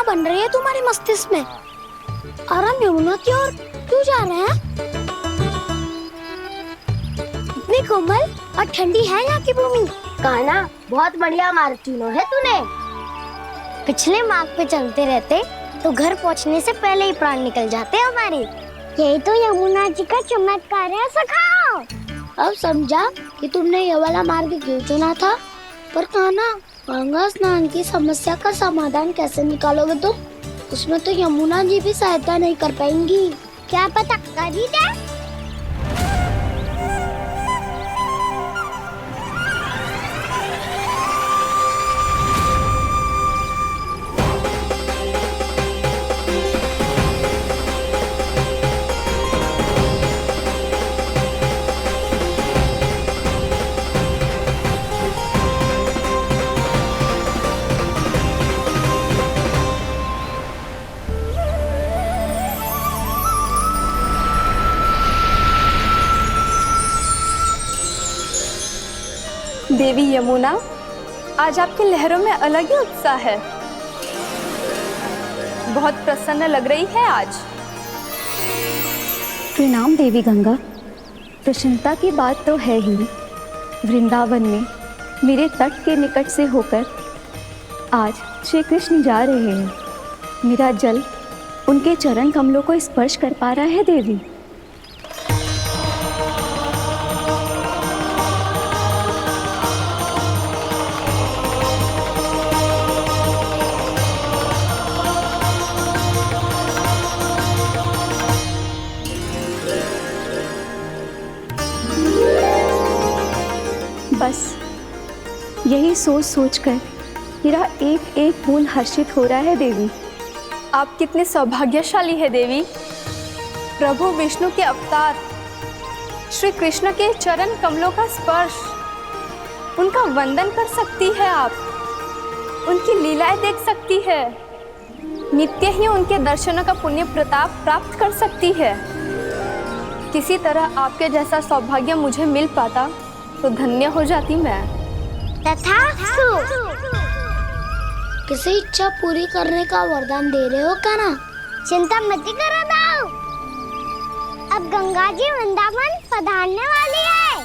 बन रही है तुम्हारे मस्तिष्क में? और हम यमुना की ओर क्यों जा रहे हैं? इतनी कोमल और ठंडी है यहाँ की भूमि। कान्हा, बहुत बढ़िया मार्ग चुना है तूने। पिछले मार्ग पे चलते रहते तो घर पहुँचने से पहले ही प्राण निकल जाते हमारे। यही तो यमुना जी का चमत्कार है सखा। अब समझा कि तुमने ये वाला मार्ग क्यों चुना था। पर कान्हा, गंगा स्नान की समस्या का समाधान कैसे निकालोगे तुम? उसमें तो यमुना जी भी सहायता नहीं कर पाएंगी। क्या पता कर ही दे। देवी यमुना, आज आपकी लहरों में अलग ही उत्साह है। बहुत प्रसन्न लग रही है आज। प्रणाम देवी गंगा। प्रसन्नता की बात तो है ही। वृंदावन में मेरे तट के निकट से होकर आज श्री कृष्ण जा रहे हैं। मेरा जल उनके चरण कमलों को स्पर्श कर पा रहा है देवी। बस यही सोच सोचकर मेरा एक एक फूल हर्षित हो रहा है देवी। आप कितने सौभाग्यशाली है देवी। प्रभु विष्णु के अवतार श्री कृष्ण के चरण कमलों का स्पर्श, उनका वंदन कर सकती है आप, उनकी लीलाएं देख सकती है, नित्य ही उनके दर्शनों का पुण्य प्रताप प्राप्त कर सकती है। किसी तरह आपके जैसा सौभाग्य मुझे मिल पाता तो धन्य हो जाती मैं। तथास्तु। किसी इच्छा पूरी करने का वरदान दे रहे हो कान्हा? चिंता मत करो दाऊ। अब गंगा जी वृंदावन पधारने वाली है।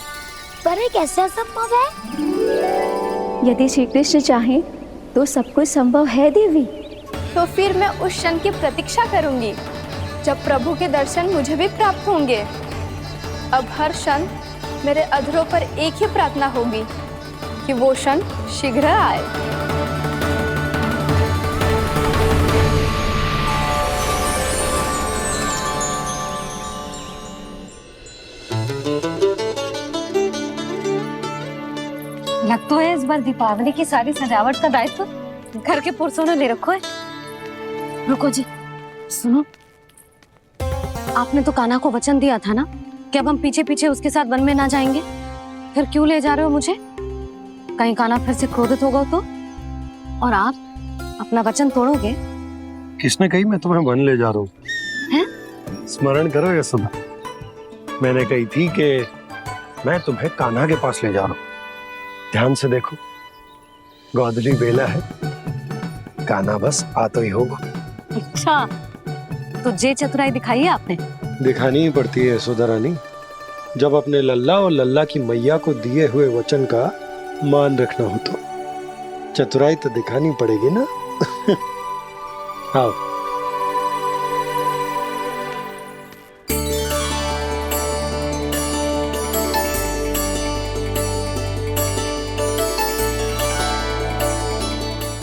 पर ये कैसे संभव है? यदि श्री कृष्ण चाहें तो सब कुछ संभव है देवी। तो फिर मैं उस क्षण की प्रतीक्षा करूंगी जब प्रभु के दर्शन मुझे भी प्राप्त होंगे। अब हर क्षण मेरे अधरों पर एक ही प्रार्थना होगी कि वो क्षण शीघ्र आए। लगता है इस बार दीपावली की सारी सजावट का दायित्व घर के पुरुषों ने ले रखा है। रुको जी, सुनो, आपने तो कान्हा को वचन दिया था ना कि अब हम पीछे पीछे उसके साथ वन में ना जाएंगे। फिर क्यों ले जा रहे हो मुझे? कहीं कान्हा फिर से क्रोधित होगा तो? और आप अपना वचन तोड़ोगे? किसने कही मैं तुम्हें वन ले जा रहा हूँ? स्मरण करो यशोदा, मैंने कही थी कि मैं तुम्हें कान्हा के पास ले जा रहा हूँ। ध्यान से देखो, गोधली बेला है, कान्हा बस आ तो ही होगा। अच्छा, तो जे चतुराई दिखाई है आपने? दिखानी ही पड़ती है यशोदा रानी, जब अपने लल्ला और लल्ला की मैया को दिए हुए वचन का मान रखना हो तो चतुराई तो दिखानी पड़ेगी ना। आओ।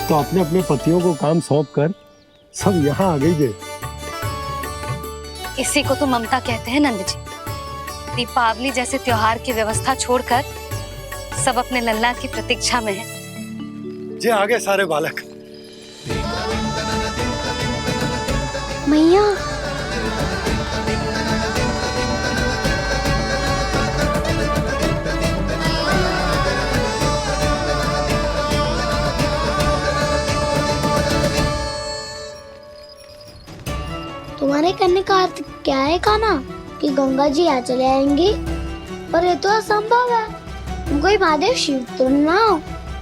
तो अपने अपने पतियों को काम सौंप कर सब यहाँ आ गई थे। इसी को तो ममता कहते हैं नंद जी। दीपावली जैसे त्योहार की व्यवस्था छोड़कर सब अपने लल्ला की प्रतीक्षा में हैं। जे आगे सारे बालक। मैया, तुम्हारे कहने का अर्थ क्या है कान्हा? कि गंगा जी यहाँ चले आएंगी? पर ये तो असंभव है। तुम कोई महादेव शिव तो ना हो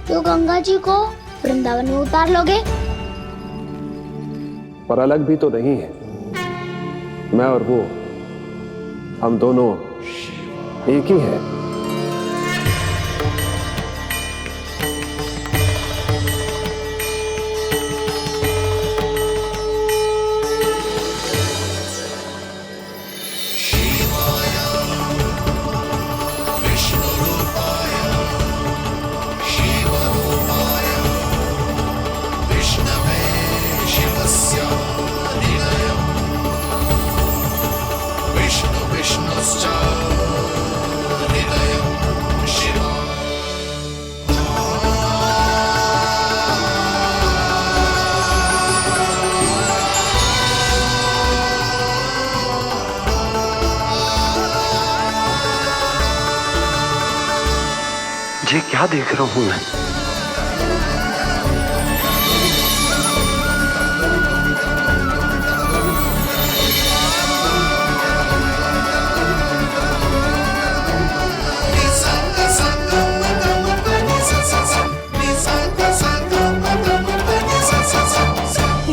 जो गंगा जी को वृंदावन में उतार लोगे। पर अलग भी तो नहीं है। मैं और वो, हम दोनों एक ही हैं। ये क्या देख रहा हूं मैं?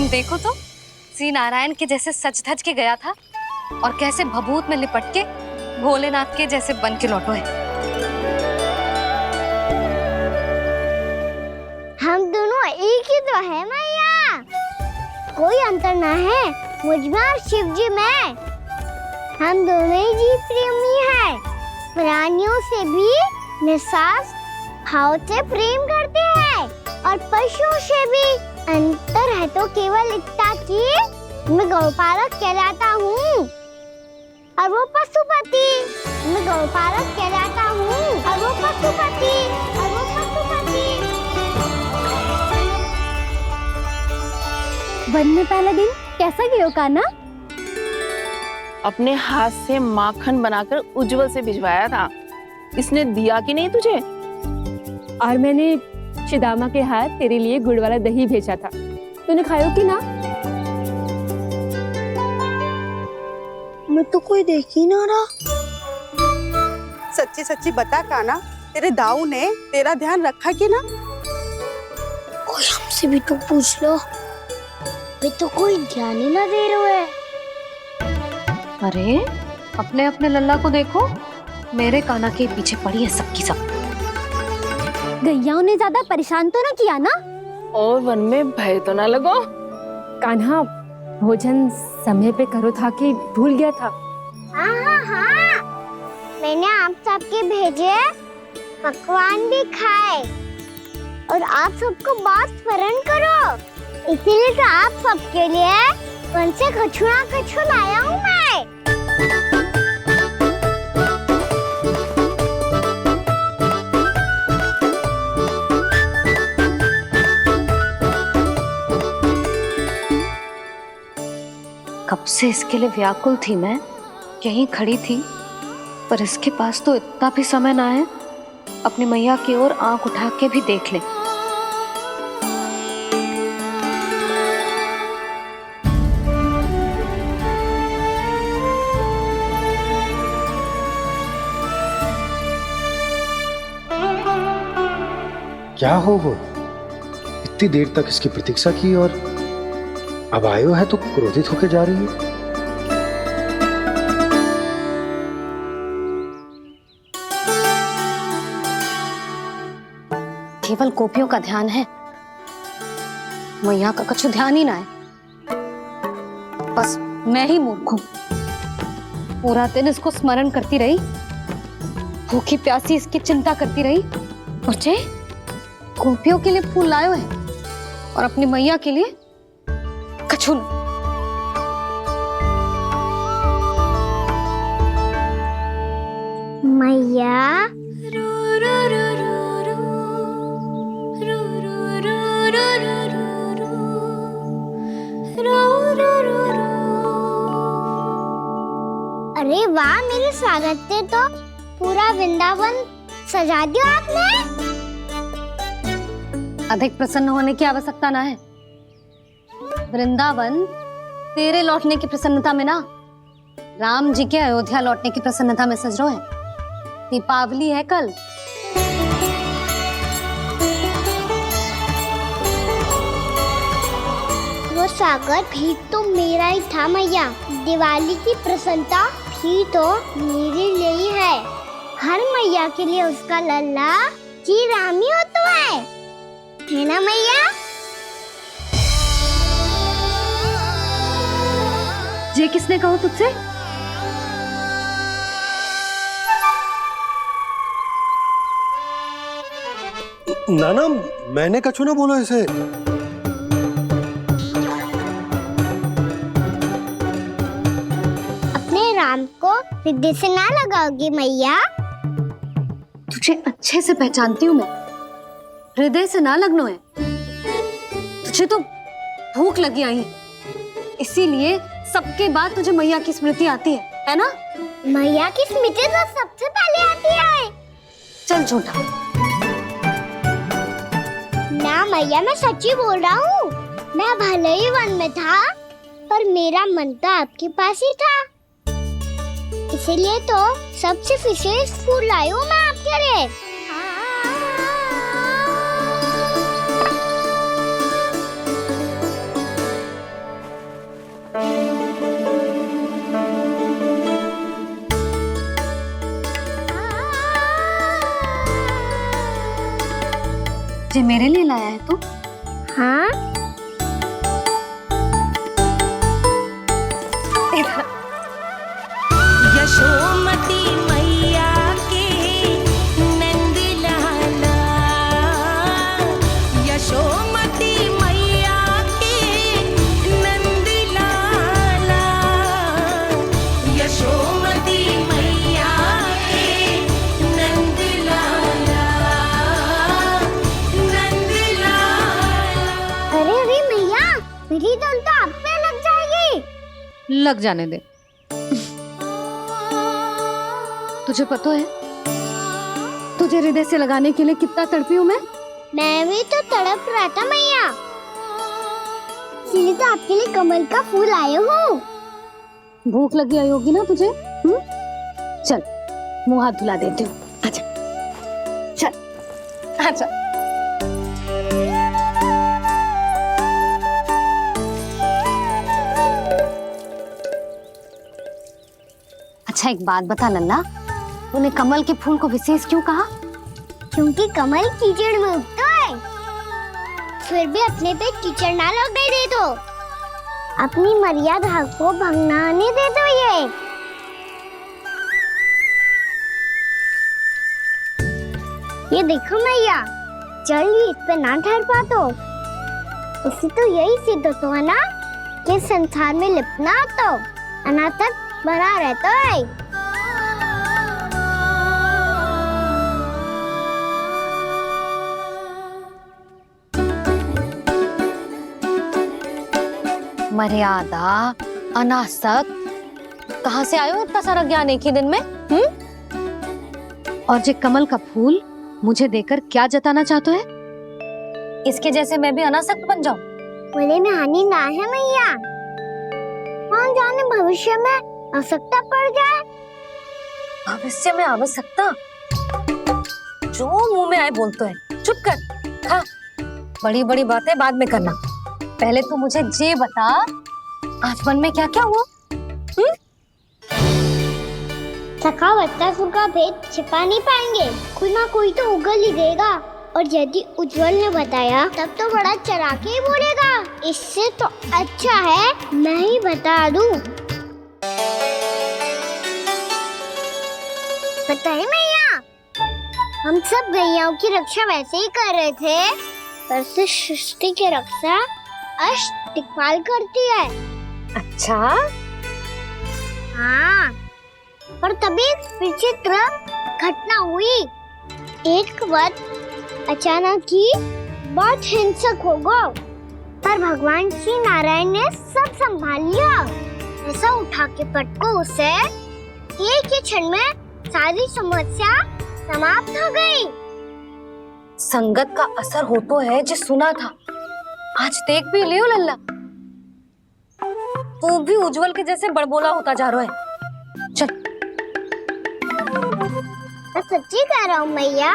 देखो तो, श्री नारायण के जैसे सच धज के गया था और कैसे भभूत में लिपट के भोलेनाथ के जैसे बन के लौटो है। हम दोनों एक ही तो है मैया, कोई अंतर ना है मुझमें और शिव जी में। हम दोनों ही जीव प्रेमी हैं, प्राणियों से भी निस्वार्थ भाव से प्रेम करते हैं और पशुओं से भी। अंतर है तो केवल इतना कि मैं गौपालक कहलाता हूँ और वो पशुपति। मैं गौपालक कहलाता हूँ और वो पशुपति, और वो पशुपति। वन में पहला दिन कैसा गया कान्हा? अपने हाथ से माखन बनाकर उज्जवल से भिजवाया था। इसने दिया कि नहीं तुझे? और मैंने शिदामा के हाथ तेरे लिए गुड़ वाला दही भेजा था, तूने खायो कि ना? मैं तो कोई देख ही ना रहा। सच्ची सच्ची बता कान्हा, तेरे दाऊ ने तेरा ध्यान रखा कि ना? कोई हमसे भी तो पूछ लो, वे तो कोई ध्यान ही ना दे रहे हैं। अरे अपने अपने लल्ला को देखो, मेरे कान्हा के पीछे पड़ी है सबकी सब। गैयाओं ने ज्यादा परेशान तो ना किया ना? और वन में भय तो ना लगो? कान्हा भोजन समय पे करो था कि भूल गया था? हाँ, मैंने आप सबके भेजे पकवान भी खाए और आप सबको बात स्मरण करो, इसीलिए तो आप सबके लिए वन से कछुआ लाया हूँ मैं। कब से इसके लिए व्याकुल थी मैं, यहीं खड़ी थी, पर इसके पास तो इतना भी समय ना है अपनी मैया की ओर आंख उठा के भी देख ले। क्या हो वो? इतनी देर तक इसकी प्रतीक्षा की और अब आयो है तो क्रोधित होकर जा रही है। केवल गोपियों का ध्यान है, मैया का कुछ ध्यान ही ना है। बस मैं ही मूर्ख हूं, पूरा दिन इसको स्मरण करती रही, भूखी प्यासी इसकी चिंता करती रही, और जे गोपियों के लिए फूल लायो है और अपनी मैया के लिए कछुल। मैया अरे वाह, मेरे स्वागत से तो पूरा वृंदावन सजा दिया आपने। अधिक प्रसन्न होने की आवश्यकता ना है, वृंदावन तेरे लौटने की प्रसन्नता में ना, राम जी के अयोध्या लौटने की प्रसन्नता में सज रहो है। दीपावली है कल। वो सागर भी तो मेरा ही था मैया। दिवाली की प्रसन्नता भी तो मेरे लिए ही है। हर मैया के लिए उसका लल्ला जी रामी होता है ना मैया? ये किसने कहा तुझसे? नाना मैंने कछु ना बोला इसे। अपने राम को हृदय से ना लगाओगी मैया? तुझे अच्छे से पहचानती हूँ मैं, हृदय से ना लगनो है। तुझे तो भूख लगी आई है, इसीलिए सबके बाद तुझे मैया की स्मृति आती है ना? मैया की स्मृति तो सबसे पहले आती है। चल झूठा। ना मैया, मैं सच्ची बोल रहा हूँ। मैं भले ही वन में था, पर मेरा मन तो आपके पास ही था। इसीलिए तो सबसे विशेष फूल लाई हूँ मैं आपके लिए। ये मेरे लिए लाया है तू? हाँ, यशोमती मैया के नंद लाला, यशोमती मैया के नंद लाला, यशोमती मैया के नंद लाला, नंद लाला। अरे अरे मैया, मेरी धुन तो आप पे लग जाएगी। लग जाने दे। तुझे पता है तुझे हृदय से लगाने के लिए कितना तड़पी हूँ मैं भी तो तड़प रहा था मैया, इसीलिए तो आपके लिए कमल का फूल आए हूँ। भूख लगी आई होगी ना तुझे? चल मुंह हाथ धुला देती हूँ। आजा चल आजा। अच्छा एक बात बता लल्ला, तूने कमल के फूल को विशेष क्यों कहा? क्योंकि कमल कीचड़ में उगता है, फिर भी अपने पे कीचड़ ना लगने दे दो। अपनी मर्यादा को भंग ना आने दे दो। ये देखो मैया, जल ही इस पे ना ठहर पा तो इसी तो यही सिद्ध होता है ना कि संसार में लिपना तो अनाथक बना रहता है। मर्यादा, अनासक, कहाँ से आयो इतना सारा ज्ञान एक ही दिन में? और ये कमल का फूल मुझे देकर क्या जताना चाहते है? इसके जैसे मैं भी अनासक्त बन जाऊं? बोले में हानि ना है मैया, कौन जाने भविष्य में आवश्यकता पड़ जाए। भविष्य में आवश्यकता? जो मुंह में आए बोलते हैं, चुप कर। हाँ, बड़ी बड़ी बातें बाद में करना, पहले तू मुझे ये बता आज मन में क्या क्या हुआ? सखा बत्तासुर का भेद छिपा नहीं पाएंगे, कोई ना कोई तो उगल ही देगा। और यदि उज्जवल ने बताया तब तो बड़ा चला के ही बोलेगा। इससे तो अच्छा है मैं ही बता दूं। बताइए मैया, हम सब गैयाओं की रक्षा वैसे ही कर रहे थे, पर सृष्टि की रक्षा अष्ट दिक्पाल करती है। अच्छा हाँ, पर तभी विचित्र घटना हुई। एक वक्त अचानक ही बहुत हिंसक हो गया, पर भगवान श्री नारायण ने सब संभाल लिया। ऐसा उठा के पटको उसे, एक ही क्षण में सारी समस्या समाप्त हो गई। संगत का असर हो तो है जो सुना था, आज देख भी लियो लल्ला, तू भी उज्जवल के जैसे बड़बोला होता जा रहा है। चल। मैं सच्ची कह रहा हूँ मैया।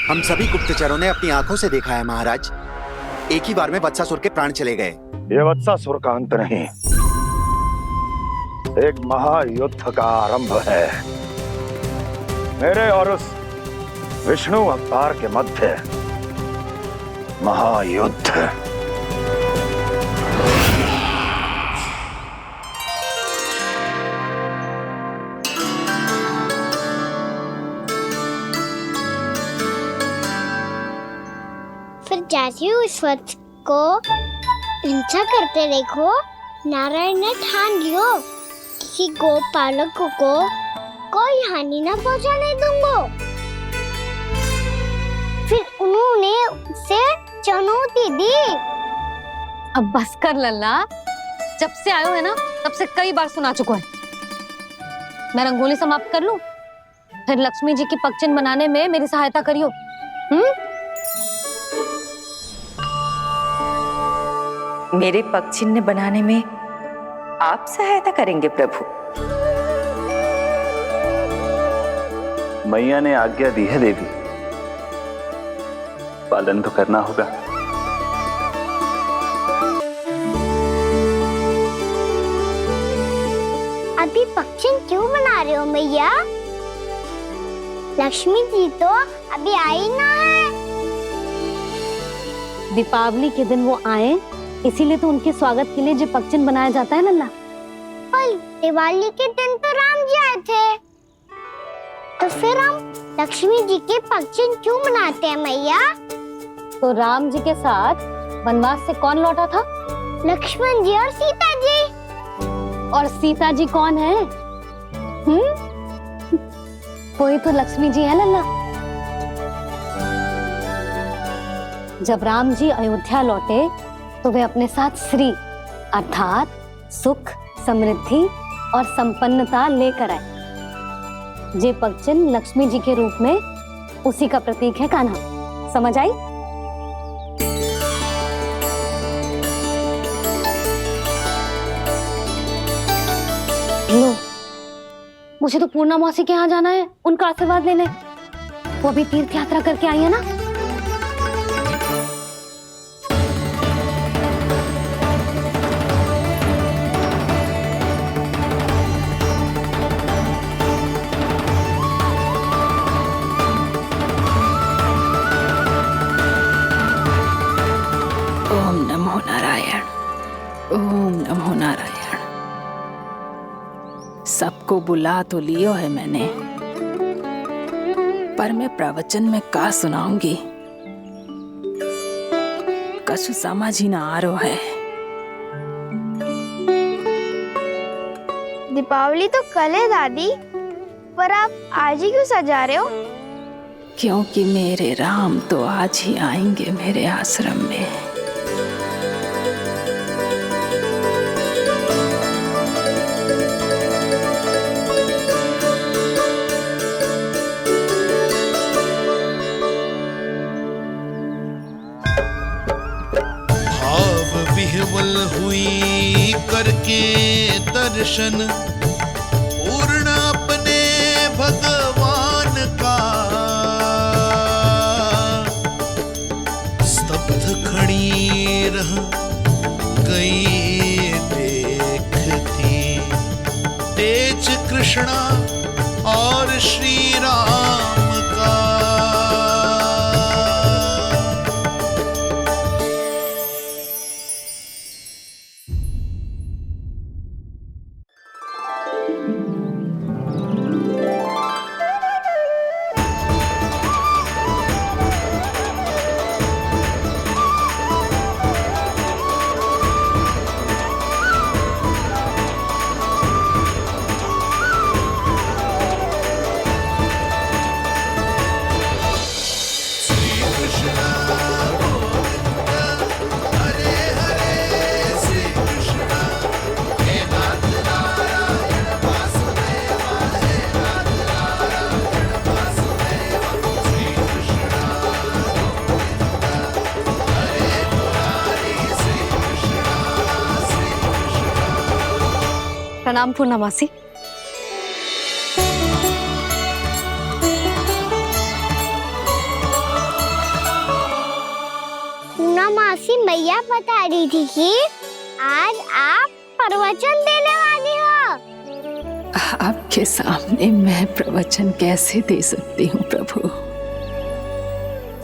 हम सभी गुप्तचरों ने अपनी आंखों से देखा है महाराज, एक ही बार में वत्सासुर के प्राण चले गए। ये वत्सासुर का अंत नहीं, एक महायुद्ध का आरंभ है। मेरे और उस विष्णु अवतार के मध्य महायुद्ध। फिर जैसे ही उस वत्स को हिंसा करते देखो, नारायण ने ठान लियो किसी गोपालक को कोई हानि न पहुंचाने दूंगा। फिर उन्होंने उसे चुनौती दी। अब बस कर लल्ला, जब से आयो है ना तब से कई बार सुना चुका है। मैं रंगोली समाप्त कर लूं, फिर लक्ष्मी जी की पगचिन बनाने में मेरी सहायता करियो। मेरे पगचिन्ह बनाने में आप सहायता करेंगे प्रभु? मैया ने आज्ञा दी है देवी, पालन तो करना होगा। अभी पक्षी क्यों बना रहे हो मैया? लक्ष्मी जी तो अभी आई ना है। दीपावली के दिन वो आए, इसीलिए तो उनके स्वागत के लिए जो पगचिन्ह बनाया जाता है लल्ला। पर दिवाली के दिन तो राम जी आए थे, तो फिर हम लक्ष्मी जी के पगचिन्ह क्यों बनाते हैं मैया? तो राम जी के साथ वनवास से कौन लौटा था? लक्ष्मण जी और सीता जी। और सीता जी कौन है? कोई तो लक्ष्मी जी है लल्ला। जब राम जी अयोध्या लौटे तो वे अपने साथ श्री अर्थात सुख, समृद्धि और संपन्नता लेकर आए। जे पगचिन्ह लक्ष्मी जी के रूप में उसी का प्रतीक है कान्हा। समझ आई? लो, मुझे तो पूर्णा मौसी के यहाँ जाना है, उनका आशीर्वाद लेने। वो अभी तीर्थ यात्रा करके आई है ना। ओम नमो नारायण, ओम नमो नारायण। सबको बुला तो लियो है मैंने, पर मैं प्रवचन में का सुनाऊंगी, कछु समझ ही ना आ रहा है। दीपावली तो कल है दादी, पर आप आज ही क्यों सजा रहे हो? क्योंकि मेरे राम तो आज ही आएंगे मेरे आश्रम में। विह्वल हुई करके दर्शन, पूर्ण अपने भगवान का, स्तब्ध खड़ी रह गई देखती तेज कृष्णा और श्री राम का। प्रणाम पूर्णा मासी। मासी मैया बता रही थी कि आज आप प्रवचन देने वाली हो। आपके सामने मैं प्रवचन कैसे दे सकती हूँ प्रभु?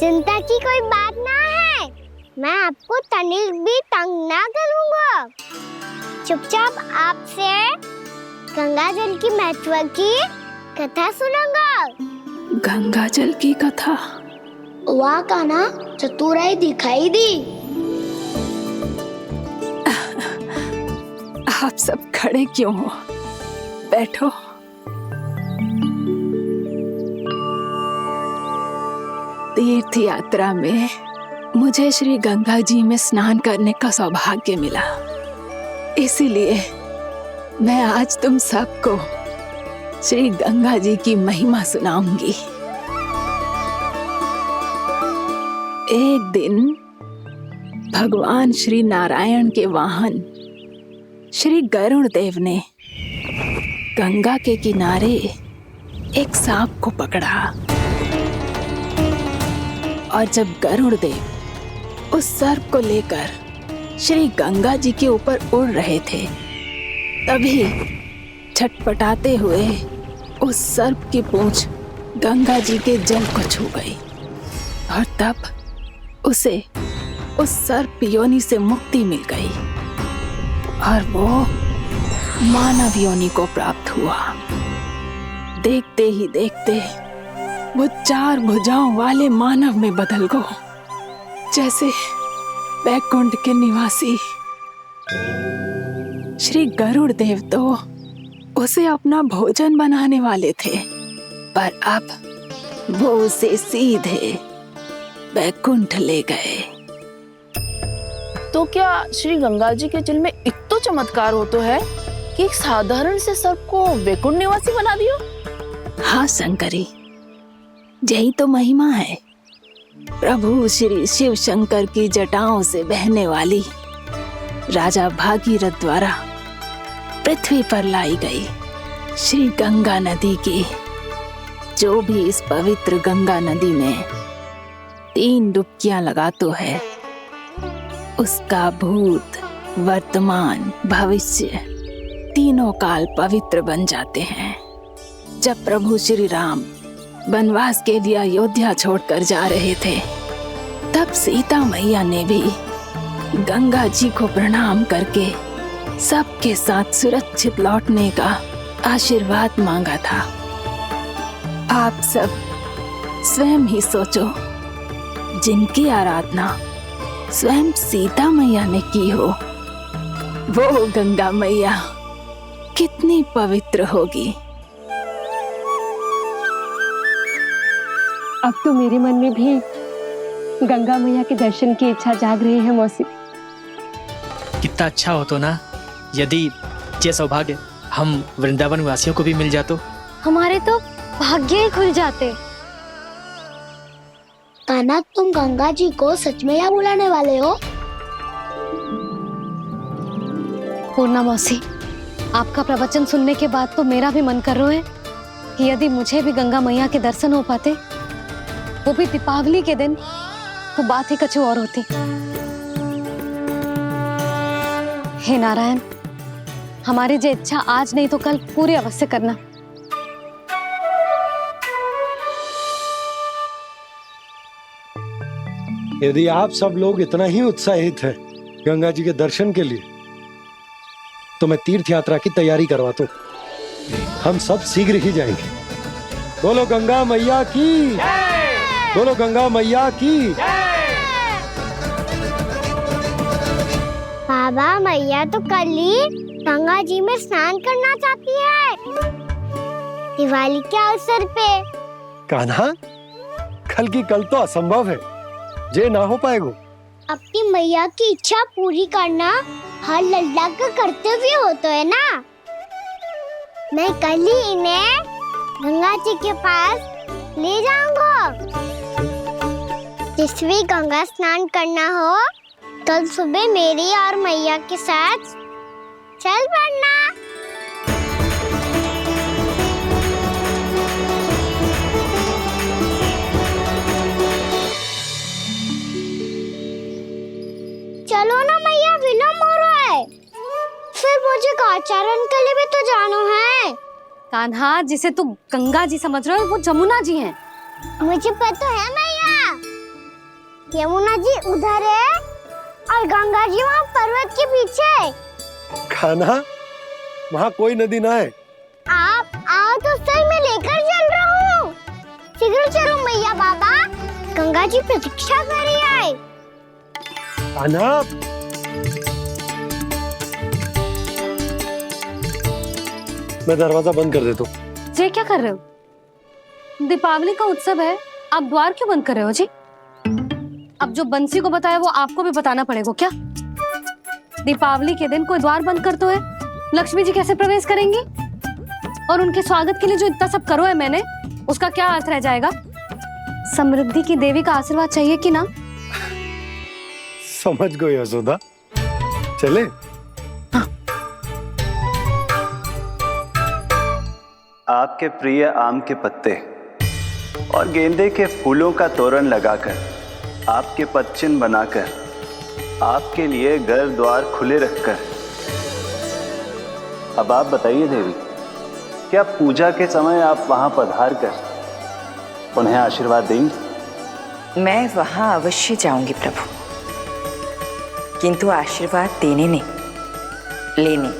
चिंता की कोई बात ना है, मैं आपको तनिक भी तंग ना करूँगा। चुपचाप आपसे गंगा जल की महत्व की कथा सुनूंगा। गंगा जल की कथा? वाह कान्हा, चतुराई दिखाई दी। आप सब खड़े क्यों हो? बैठो। तीर्थ यात्रा में मुझे श्री गंगा जी में स्नान करने का सौभाग्य मिला, इसीलिए मैं आज तुम सबको श्री गंगा जी की महिमा सुनाऊंगी। एक दिन भगवान श्री नारायण के वाहन श्री गरुड़ देव ने गंगा के किनारे एक सांप को पकड़ा, और जब गरुड़ देव उस सर्प को लेकर श्री गंगा जी के ऊपर उड़ रहे थे, तभी छटपटाते हुए उस सर्प की पूंछ गंगा जी के जल को छू गई, और तब उसे उस सर्प योनि से मुक्ति मिल गई और वो मानव योनि को प्राप्त हुआ। देखते ही देखते वो 4 भुजाओं वाले मानव में बदल गो, जैसे वैकुंठ के निवासी। श्री गरुड़ देव तो उसे अपना भोजन बनाने वाले थे, पर अब वो उसे सीधे वैकुंठ ले गए। तो क्या श्री गंगा जी के जल में इतना चमत्कार हो तो है कि एक साधारण से सर्प को वैकुंठ निवासी बना दियो? हाँ शंकरी, यही तो महिमा है। प्रभु श्री शिव शंकर की जटाओं से बहने वाली राजा भागीरथ द्वारा पृथ्वी पर लाई गई श्री गंगा नदी की, जो भी इस पवित्र गंगा नदी में 3 डुबकियां लगातो है, उसका भूत, वर्तमान, भविष्य तीनों काल पवित्र बन जाते हैं। जब प्रभु श्री राम वनवास के लिए अयोध्या छोड़कर जा रहे थे, तब सीता मैया ने भी गंगा जी को प्रणाम करके सबके साथ सुरक्षित लौटने का आशीर्वाद मांगा था। आप सब स्वयं ही सोचो, जिनकी आराधना स्वयं सीता मैया ने की हो, वो गंगा मैया कितनी पवित्र होगी। अब तो मेरे मन में भी गंगा मैया के दर्शन की इच्छा जाग रही है मौसी। कितना अच्छा हो तो ना यदि ये सौभाग्य हम वृंदावन वासियों को भी मिल जातो। हमारे तो भाग्य ही खुल जाते। कान्हा, तुम गंगा जी को सच में यहाँ बुलाने वाले हो? पूर्णा मौसी, आपका प्रवचन सुनने के बाद तो मेरा भी मन कर रहा है कि यदि मुझे भी गंगा मैया के दर्शन हो पाते, वो भी दीपावली के दिन, तो बात ही कुछ और होती। हे नारायण, हमारी जो इच्छा आज नहीं तो कल पूरी अवश्य करना। यदि आप सब लोग इतना ही उत्साहित हैं गंगा जी के दर्शन के लिए, तो मैं तीर्थ यात्रा की तैयारी करवाता हूँ। हम सब शीघ्र ही जाएंगे। बोलो गंगा मैया की, बोलो गंगा मैया की। बाबा, मैया तो कल ही गंगा जी में स्नान करना चाहती है, दिवाली के अवसर पे। कान्हा, कल की कल तो असंभव है, जे ना हो पाएगा। अपनी मैया की इच्छा पूरी करना हर लल्ला का कर्तव्य होता है ना। मैं कल ही इन्हें गंगा जी के पास ले जाऊंगा। जिस भी गंगा स्नान करना हो, कल सुबह मेरी और मैया के साथ चल पड़ना। आचरण के लिए भी तो जानो है। कान्हा, जिसे तू गंगा जी समझ रहे हो वो जमुना जी हैं। मुझे पता है मैया, यमुना जी उधर है और गंगा जी वहाँ पर्वत के पीछे। कान्हा, वहाँ कोई नदी ना है। आप आओ तो सही, मैं लेकर चल रहा हूँ। शीघ्र चलो मैया बाबा, गंगा जी प्रतीक्षा कर रही है। कान्हा, मैं दरवाजा बंद कर देता हूँ। जी क्या कर रहे हो? दीपावली का उत्सव है, आप द्वार क्यों बंद कर रहे हो जी? अब जो बंसी को बताया वो आपको भी बताना पड़ेगा क्या? दीपावली के दिन कोई द्वार बंद कर तो है, लक्ष्मी जी कैसे प्रवेश करेंगी? और उनके स्वागत के लिए जो इतना सब करो है मैंने, उसका क्या अर्थ रह जाएगा? समृद्धि की देवी का आशीर्वाद चाहिए कि ना? समझ गई यशोदा, चले। आपके प्रिय आम के पत्ते और गेंदे के फूलों का तोरण लगाकर, आपके पदचिन्ह बनाकर, आपके लिए घर द्वार खुले रखकर, अब आप बताइए देवी, क्या पूजा के समय आप वहां पधार कर उन्हें आशीर्वाद देंगी? मैं वहां अवश्य जाऊंगी प्रभु, किंतु आशीर्वाद देने नहीं, लेने,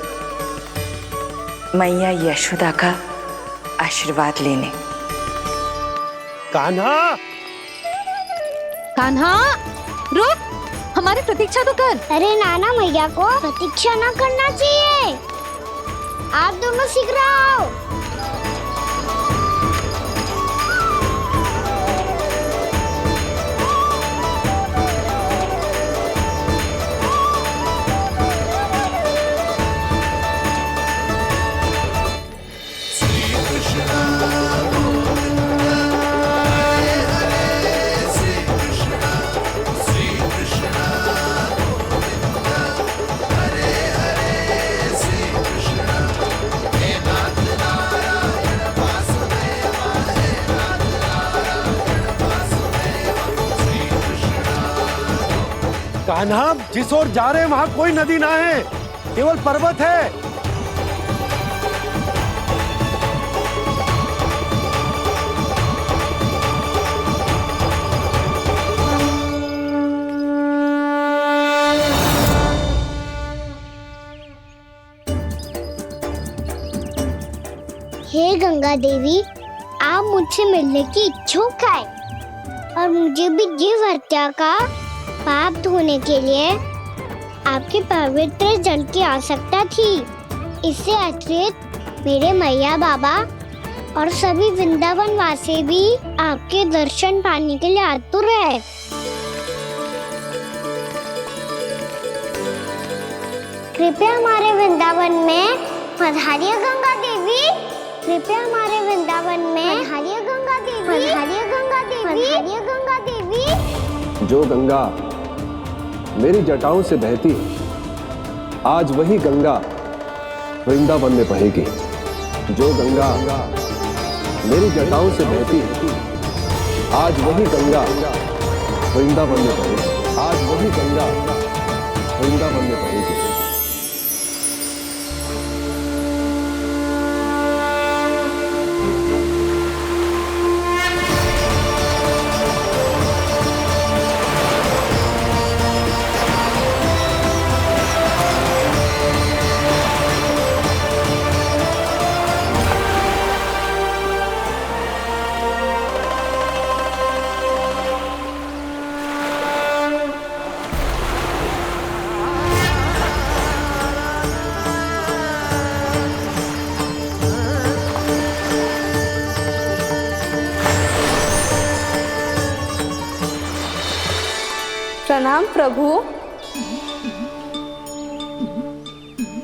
मैया यशोदा का आशीर्वाद लेने। कान्हा, कान्हा रुक, हमारी प्रतीक्षा तो कर। अरे नाना, मैया को प्रतीक्षा ना करना चाहिए। आप दोनों शीघ्र आओ। कान्हा, जिस ओर जा रहे हैं वहाँ कोई नदी ना है, केवल पर्वत है। हे गंगा देवी, आप मुझसे मिलने की इच्छुक है और मुझे भी जीव हत्या का पाप धोने के लिए आपके पवित्र जल की आवश्यकता थी। इससे अतिरिक्त मेरे मैया बाबा और सभी वृंदावन वासी भी आपके दर्शन पाने के लिए आतुर है। कृपया हमारे वृंदावन में पधारिए गंगा देवी। कृपया हमारे वृंदावन में पधारिए गंगा देवी। पधारिए गंगा देवी। पधारिए गंगा देवी। जो गंगा मेरी जटाओं से बहती, आज वही गंगा वृंदावन में बहेगी। जो गंगा मेरी जटाओं से बहती, आज वही गंगा वृंदावन में बहेगी। आज वही गंगा वृंदावन में बहेगी। प्रणाम प्रभु,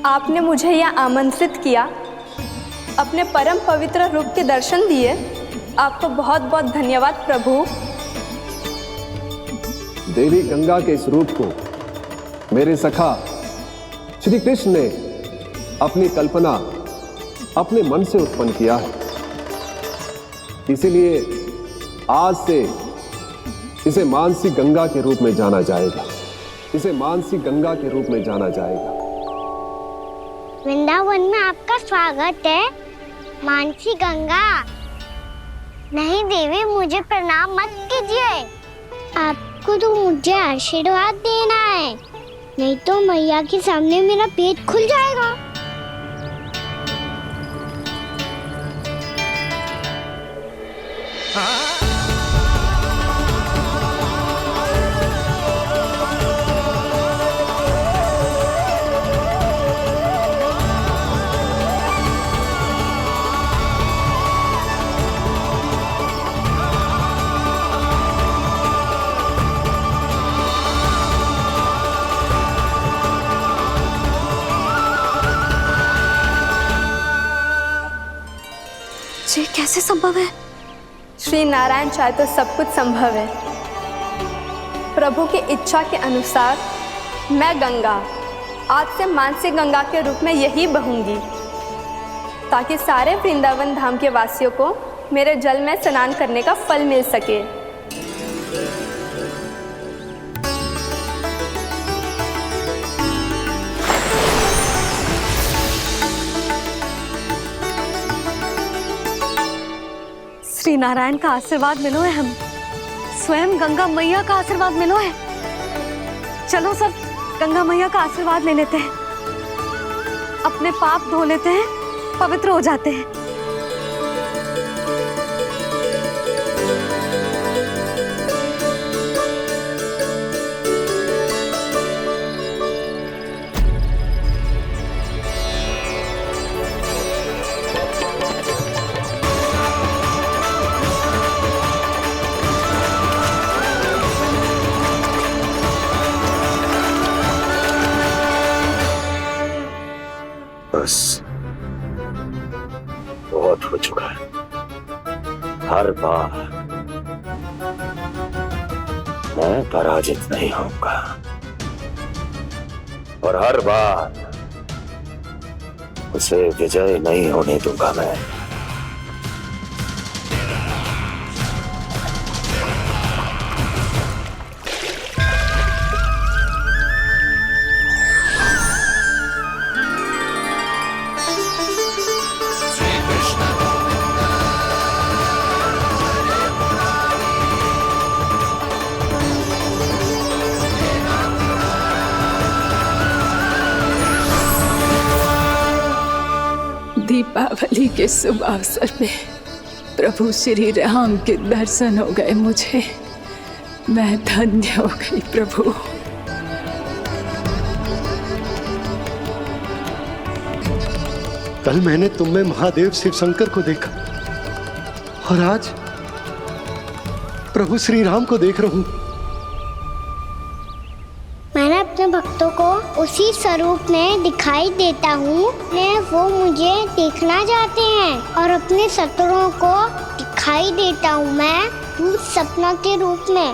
आपने मुझे यह आमंत्रित किया, अपने परम पवित्र रूप के दर्शन दिए, आपको बहुत बहुत धन्यवाद प्रभु। देवी गंगा के इस रूप को मेरे सखा श्री कृष्ण ने अपनी कल्पना अपने मन से उत्पन्न किया है। इसीलिए आज से इसे मानसी गंगा के रूप में जाना जाएगा। इसे मानसी गंगा के रूप में जाना जाएगा। वृंदावन में आपका स्वागत है। मानसी गंगा। नहीं देवी, मुझे प्रणाम मत कीजिए। आपको तो मुझे आशीर्वाद देना है, नहीं तो मैया के सामने मेरा पेट खुल जाएगा। ये कैसे संभव है? श्री नारायण चाहे तो सब कुछ संभव है। प्रभु की इच्छा के अनुसार मैं गंगा आज से मानसी गंगा के रूप में यही बहूंगी, ताकि सारे वृंदावन धाम के वासियों को मेरे जल में स्नान करने का फल मिल सके। श्री नारायण का आशीर्वाद मिलो है, हम स्वयं गंगा मैया का आशीर्वाद मिलो है। चलो सब गंगा मैया का आशीर्वाद ले लेते हैं, अपने पाप धो लेते हैं, पवित्र हो जाते हैं। बस बहुत हो चुका है। हर बार मैं पराजित नहीं होऊंगा और हर बार उसे विजय नहीं होने दूंगा मैं। दीपावली के शुभ अवसर पे प्रभु श्री राम के दर्शन हो गए मुझे। मैं धन्य हो गई प्रभु। कल मैंने तुम में महादेव शिव शंकर को देखा और आज प्रभु श्री राम को देख रहा हूं। मैंने अपने भक्तों को उसी स्वरूप में दिखाई देता हूँ, वो मुझे देखना चाहते हैं और अपने शत्रुओं को दिखाई देता हूँ मैं भूत सपना के रूप में।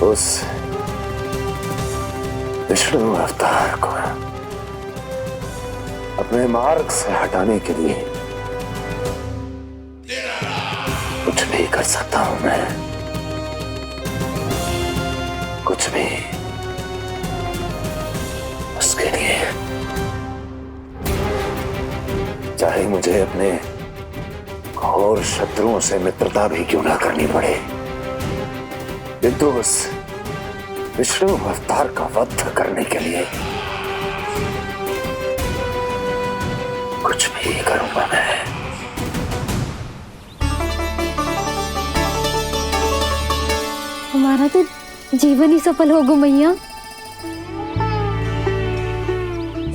उस विष्णु अवतार को अपने मार्ग से हटाने के लिए कुछ भी कर सकता हूं मैं, कुछ भी। उसके लिए चाहे मुझे अपने घोर शत्रुओं से मित्रता भी क्यों ना करनी पड़े, किंतु उस विष्णु अवतार का वध करने के लिए कुछ भी करूंगा मैं। हमारा तो जीवन ही सफल होगा मैया।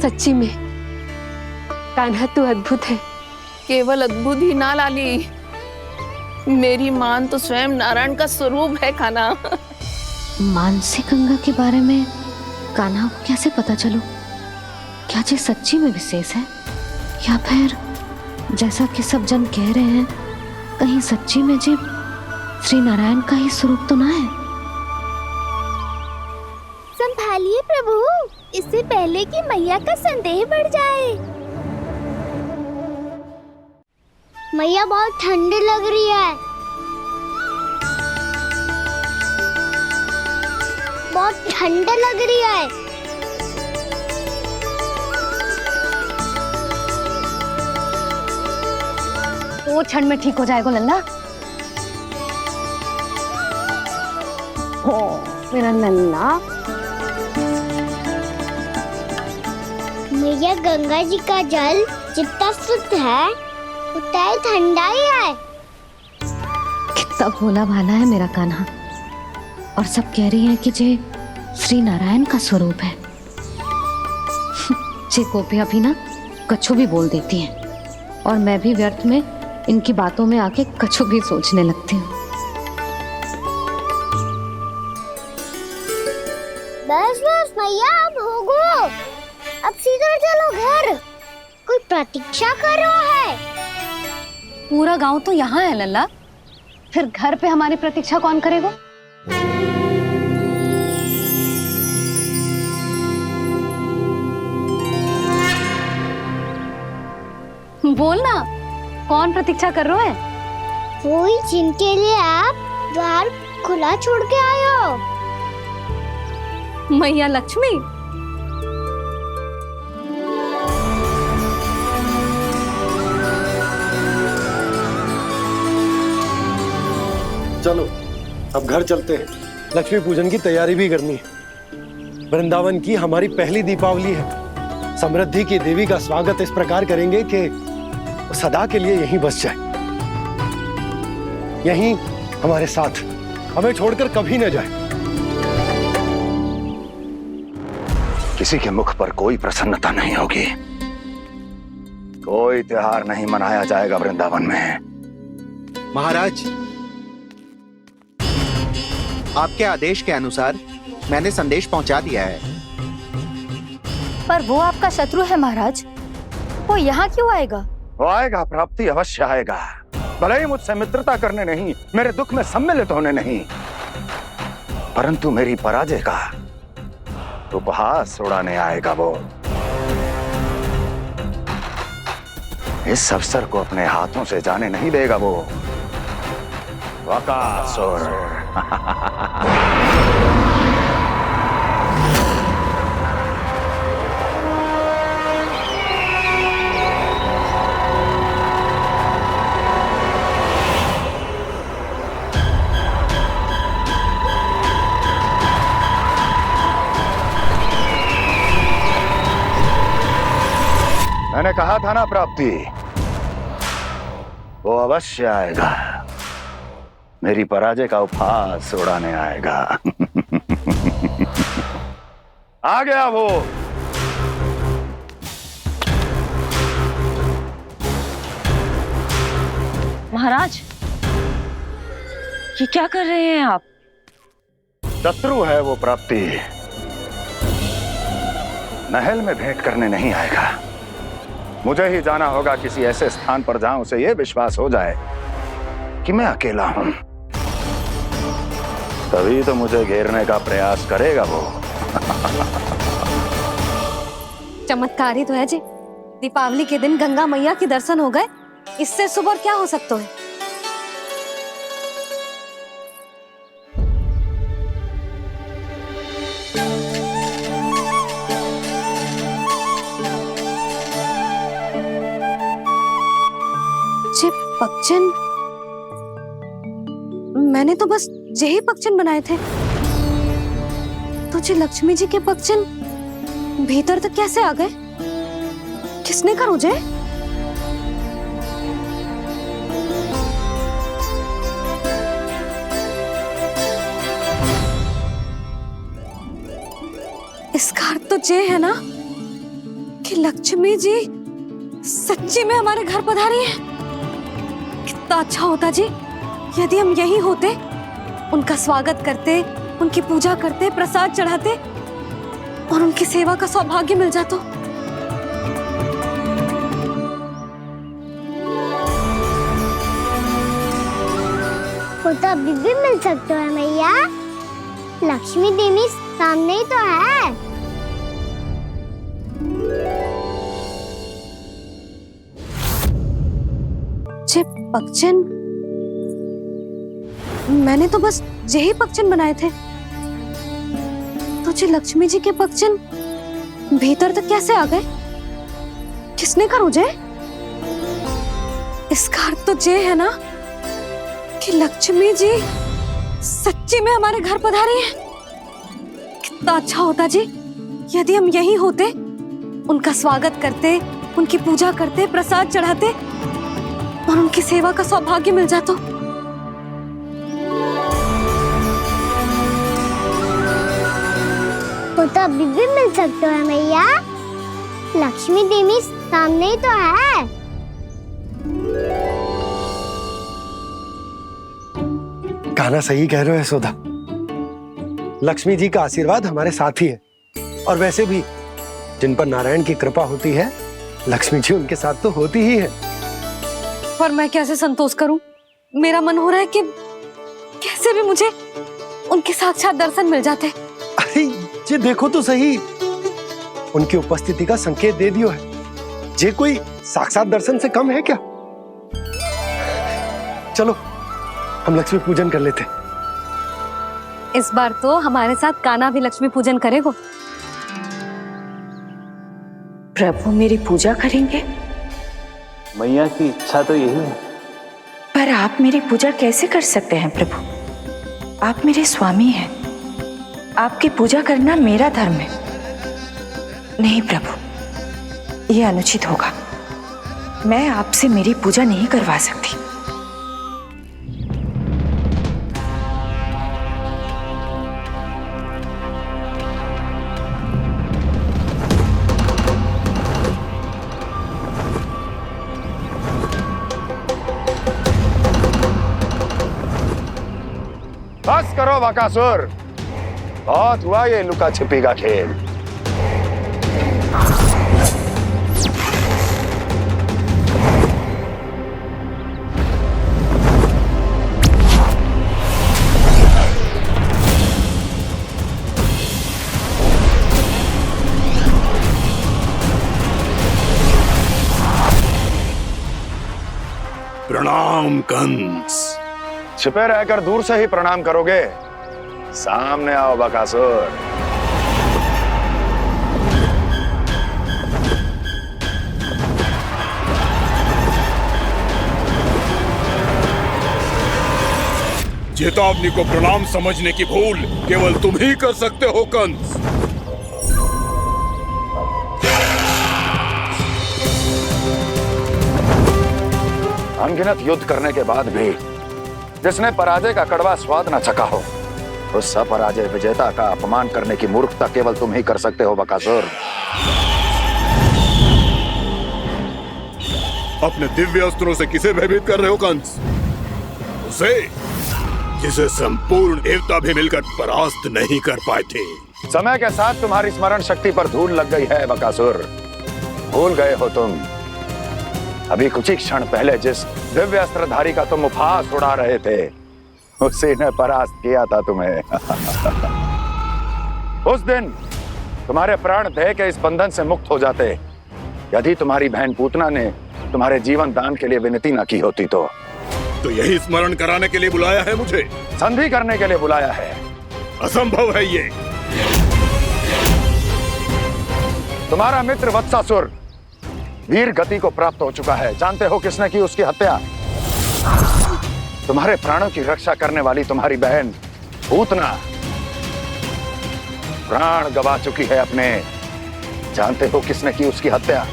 सच्ची में कान्हा तू अद्भुत है। केवल अद्भुत ही ना लाली, मेरी मान तो स्वयं नारायण का स्वरूप है कान्हा। मानसी गंगा के बारे में कान्हा को कैसे पता चलो? क्या ये सच्ची में विशेष है या फिर जैसा कि सब जन कह रहे हैं, कहीं सच्ची में जी श्री नारायण का ही स्वरूप तो ना है? संभालिए प्रभु, इससे पहले कि मैया का संदेह बढ़ जाए। मैया बहुत ठंडी लग रही है। बहुत ठंड लग रही है। तो ठंड में ठीक हो जाएगा लल्ला। हो मेरा नन्ना। मैया गंगा जी का जल जितना शुद्ध है उतना ही ठंडा ही है। कितना भोला भाला है मेरा कान्हा। और सब कह रही हैं कि ये श्री नारायण का स्वरूप है। ये गोपियां भी ना कछु भी बोल देती हैं और मैं भी व्यर्थ में इनकी बातों में आके कछु भी सोचने लगती हूँ। बस बस मैया अब होगो। अब सीधा चलो घर। कोई प्रतीक्षा कर रहा है। पूरा गांव तो यहाँ है लल्ला, फिर घर पे हमारी प्रतीक्षा कौन करेगा? बोल ना, कौन प्रतीक्षा कर रहे हैं? कोई जिनके लिए आप द्वार खुला छोड़ के आए हो। मैया लक्ष्मी। चलो अब घर चलते हैं। लक्ष्मी पूजन की तैयारी भी करनी है। वृंदावन की हमारी पहली दीपावली है। समृद्धि की देवी का स्वागत इस प्रकार करेंगे कि वो सदा के लिए यहीं बस जाए, यहीं हमारे साथ, हमें छोड़कर कभी न जाए। किसी के मुख पर कोई प्रसन्नता नहीं होगी। कोई त्योहार नहीं मनाया जाएगा वृंदावन में। महाराज, आपके आदेश के अनुसार मैंने संदेश पहुंचा दिया है। पर वो आपका शत्रु है महाराज, वो यहाँ क्यों आएगा? वो आएगा, प्राप्ति अवश्य आएगा। भले ही मुझसे मित्रता करने नहीं, मेरे दुख में सम्मिलित होने नहीं, परंतु मेरी पराजय का उपहास उड़ाने आएगा वो। इस अवसर को अपने हाथों से जाने नहीं देगा वो। वकासुर। मैंने कहा था ना प्राप्ति, वो अवश्य आएगा। मेरी पराजय का उपहास उड़ाने आएगा। आ गया वो। महाराज, ये क्या कर रहे हैं आप? शत्रु है वो प्राप्ति। महल में भेंट करने नहीं आएगा। मुझे ही जाना होगा किसी ऐसे स्थान पर जहां उसे यह विश्वास हो जाए कि मैं अकेला हूं। तभी तो मुझे घेरने का प्रयास करेगा वो। चमत्कार ही तो है जी। दीपावली के दिन गंगा मैया के दर्शन हो गए, इससे शुभ और क्या हो सकता है? पक्षन, मैंने तो बस यही पक्षन बनाए थे। तुझे लक्ष्मी जी के पक्षन भीतर तक कैसे आ गए? किसने कहा मुझे? इसका अर्थ तो ये है ना कि लक्ष्मी जी सच्ची में हमारे घर पधारी है। कितना अच्छा होता जी यदि हम यही होते, उनका स्वागत करते, उनकी पूजा करते, प्रसाद चढ़ाते और उनकी सेवा का सौभाग्य मिल जाता। वो तो अभी भी मिल सकते हैं मैया। लक्ष्मी देवी सामने ही तो है। पक्षन, मैंने तो बस यही पक्षन बनाए थे। जी लक्ष्मी जी के भक्तजन भीतर तक कैसे आ गए? किसने कहा मुझे? इसका अर्थ तो ये है ना कि लक्ष्मी जी सच्ची में हमारे घर पधारी है। कितना अच्छा होता जी यदि हम यहीं होते, उनका स्वागत करते, उनकी पूजा करते, प्रसाद चढ़ाते और उनकी सेवा का सौभाग्य मिल जाता। वो तो अभी भी मिल सकते हैं मैया, लक्ष्मी देवी सामने ही तो है। कान्हा सही कह रहे हो यशोदा, लक्ष्मी जी का आशीर्वाद हमारे साथ ही है। और वैसे भी जिन पर नारायण की कृपा होती है, लक्ष्मी जी उनके साथ तो होती ही है। पर मैं कैसे संतोष करूं? मेरा मन हो रहा है कि कैसे भी मुझे उनके साक्षात दर्शन मिल जाते। अरे ये देखो तो सही, उनकी उपस्थिति का संकेत दे दियो है। ये कोई साक्षात दर्शन से कम है क्या? चलो हम लक्ष्मी पूजन कर लेते। इस बार तो हमारे साथ कान्हा भी लक्ष्मी पूजन करेगा। प्रभु मेरी पूजा करेंगे? मैया की इच्छा तो यही है। पर आप मेरी पूजा कैसे कर सकते हैं प्रभु? आप मेरे स्वामी हैं, आपकी पूजा करना मेरा धर्म है। नहीं प्रभु, यह अनुचित होगा। मैं आपसे मेरी पूजा नहीं करवा सकती। बस करो बकासुर, बहुत हुआ ये लुका छिपी का खेल। प्रणाम कंस। छिपे रहकर दूर से ही प्रणाम करोगे? सामने आओ बकासुर। चेतावनी को प्रणाम समझने की भूल केवल तुम ही कर सकते हो कंस। अनगिनत युद्ध करने के बाद भी जिसने पराजय का कड़वा स्वाद न चखा हो, उस अपराजय विजेता का अपमान करने की मूर्खता केवल तुम ही कर सकते हो बकासुर। अपने दिव्य अस्त्रों से किसे भयभीत कर रहे हो कंस? उसे जिसे संपूर्ण देवता भी मिलकर परास्त नहीं कर पाए थे। समय के साथ तुम्हारी स्मरण शक्ति पर धूल लग गई है बकासुर। भूल गए हो तुम अभी कुछ ही क्षण पहले जिस दिव्य अस्त्रधारी का तुम उपहास उड़ा रहे थे, उसी ने परास्त किया था तुम्हें। उस दिन तुम्हारे प्राण देह के इस बंधन से मुक्त हो जाते यदि तुम्हारी बहन पूतना ने तुम्हारे जीवन दान के लिए विनती न की होती तो यही स्मरण कराने के लिए बुलाया है मुझे? संधि करने के लिए बुलाया है। असंभव है ये। तुम्हारा मित्र वत्सासुर वीर गति को प्राप्त हो चुका है। जानते हो किसने की उसकी हत्या? तुम्हारे प्राणों की रक्षा करने वाली तुम्हारी बहन पूतना प्राण गवा चुकी है अपने। जानते हो किसने की उसकी हत्या?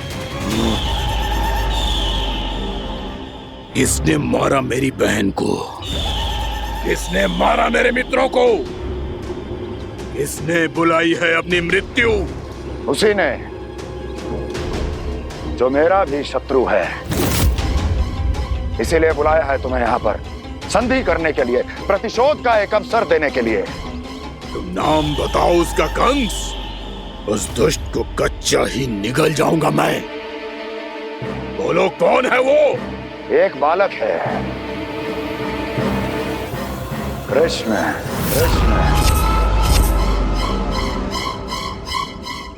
किसने मारा मेरी बहन को? किसने मारा मेरे मित्रों को? किसने बुलाई है अपनी मृत्यु? उसी ने जो मेरा भी शत्रु है। इसीलिए बुलाया है तुम्हें यहाँ पर संधि करने के लिए, प्रतिशोध का एक अवसर देने के लिए। तुम नाम बताओ उसका कंस। उस दुष्ट को कच्चा ही निगल जाऊंगा मैं। बोलो कौन है वो? एक बालक है, कृष्ण।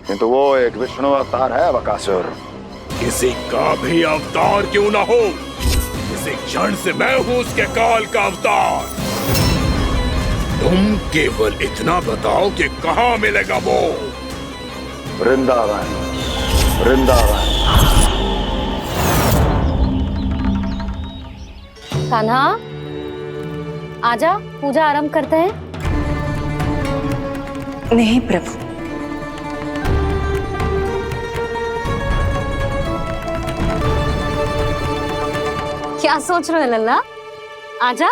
किंतु वो एक विष्णु अवतार है बकासुर। किसी का भी अवतार क्यों ना हो, इसी क्षण से मैं हूं उसके काल का अवतार। तुम केवल इतना बताओ कि कहाँ मिलेगा वो। वृंदावन, वृंदावन। कान्हा, आजा, पूजा आरंभ करते हैं। नहीं प्रभु, क्या सोच रहे हो लल्ला? आजा।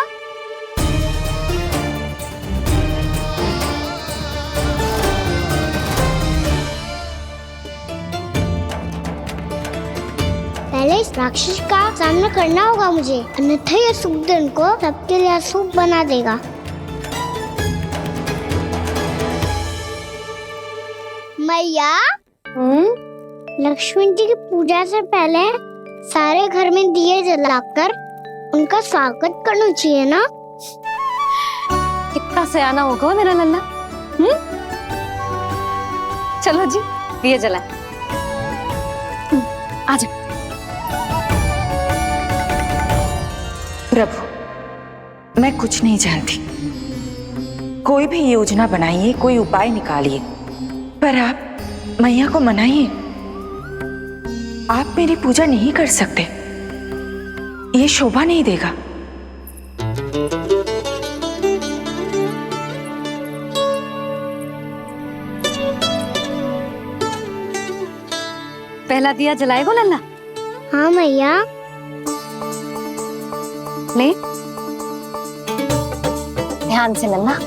पहले इस राक्षस का सामना करना होगा मुझे, अन्यथा ये सुखदन को सबके लिए अशुभ बना देगा। मैया, लक्ष्मी जी की पूजा से पहले सारे घर में दिए जलाकर उनका स्वागत करना चाहिए ना? कितना सयाना होगा मेरा लल्ला। चलो जी, दिए जलाए। आजा। प्रभु, मैं कुछ नहीं जानती। कोई भी योजना बनाइए, कोई उपाय निकालिए, पर आप मैया को मनाइए। आप मेरी पूजा नहीं कर सकते, ये शोभा नहीं देगा। पहला दिया जलाएगो लल्ला? हाँ मैया। ले, ध्यान से लल्ला।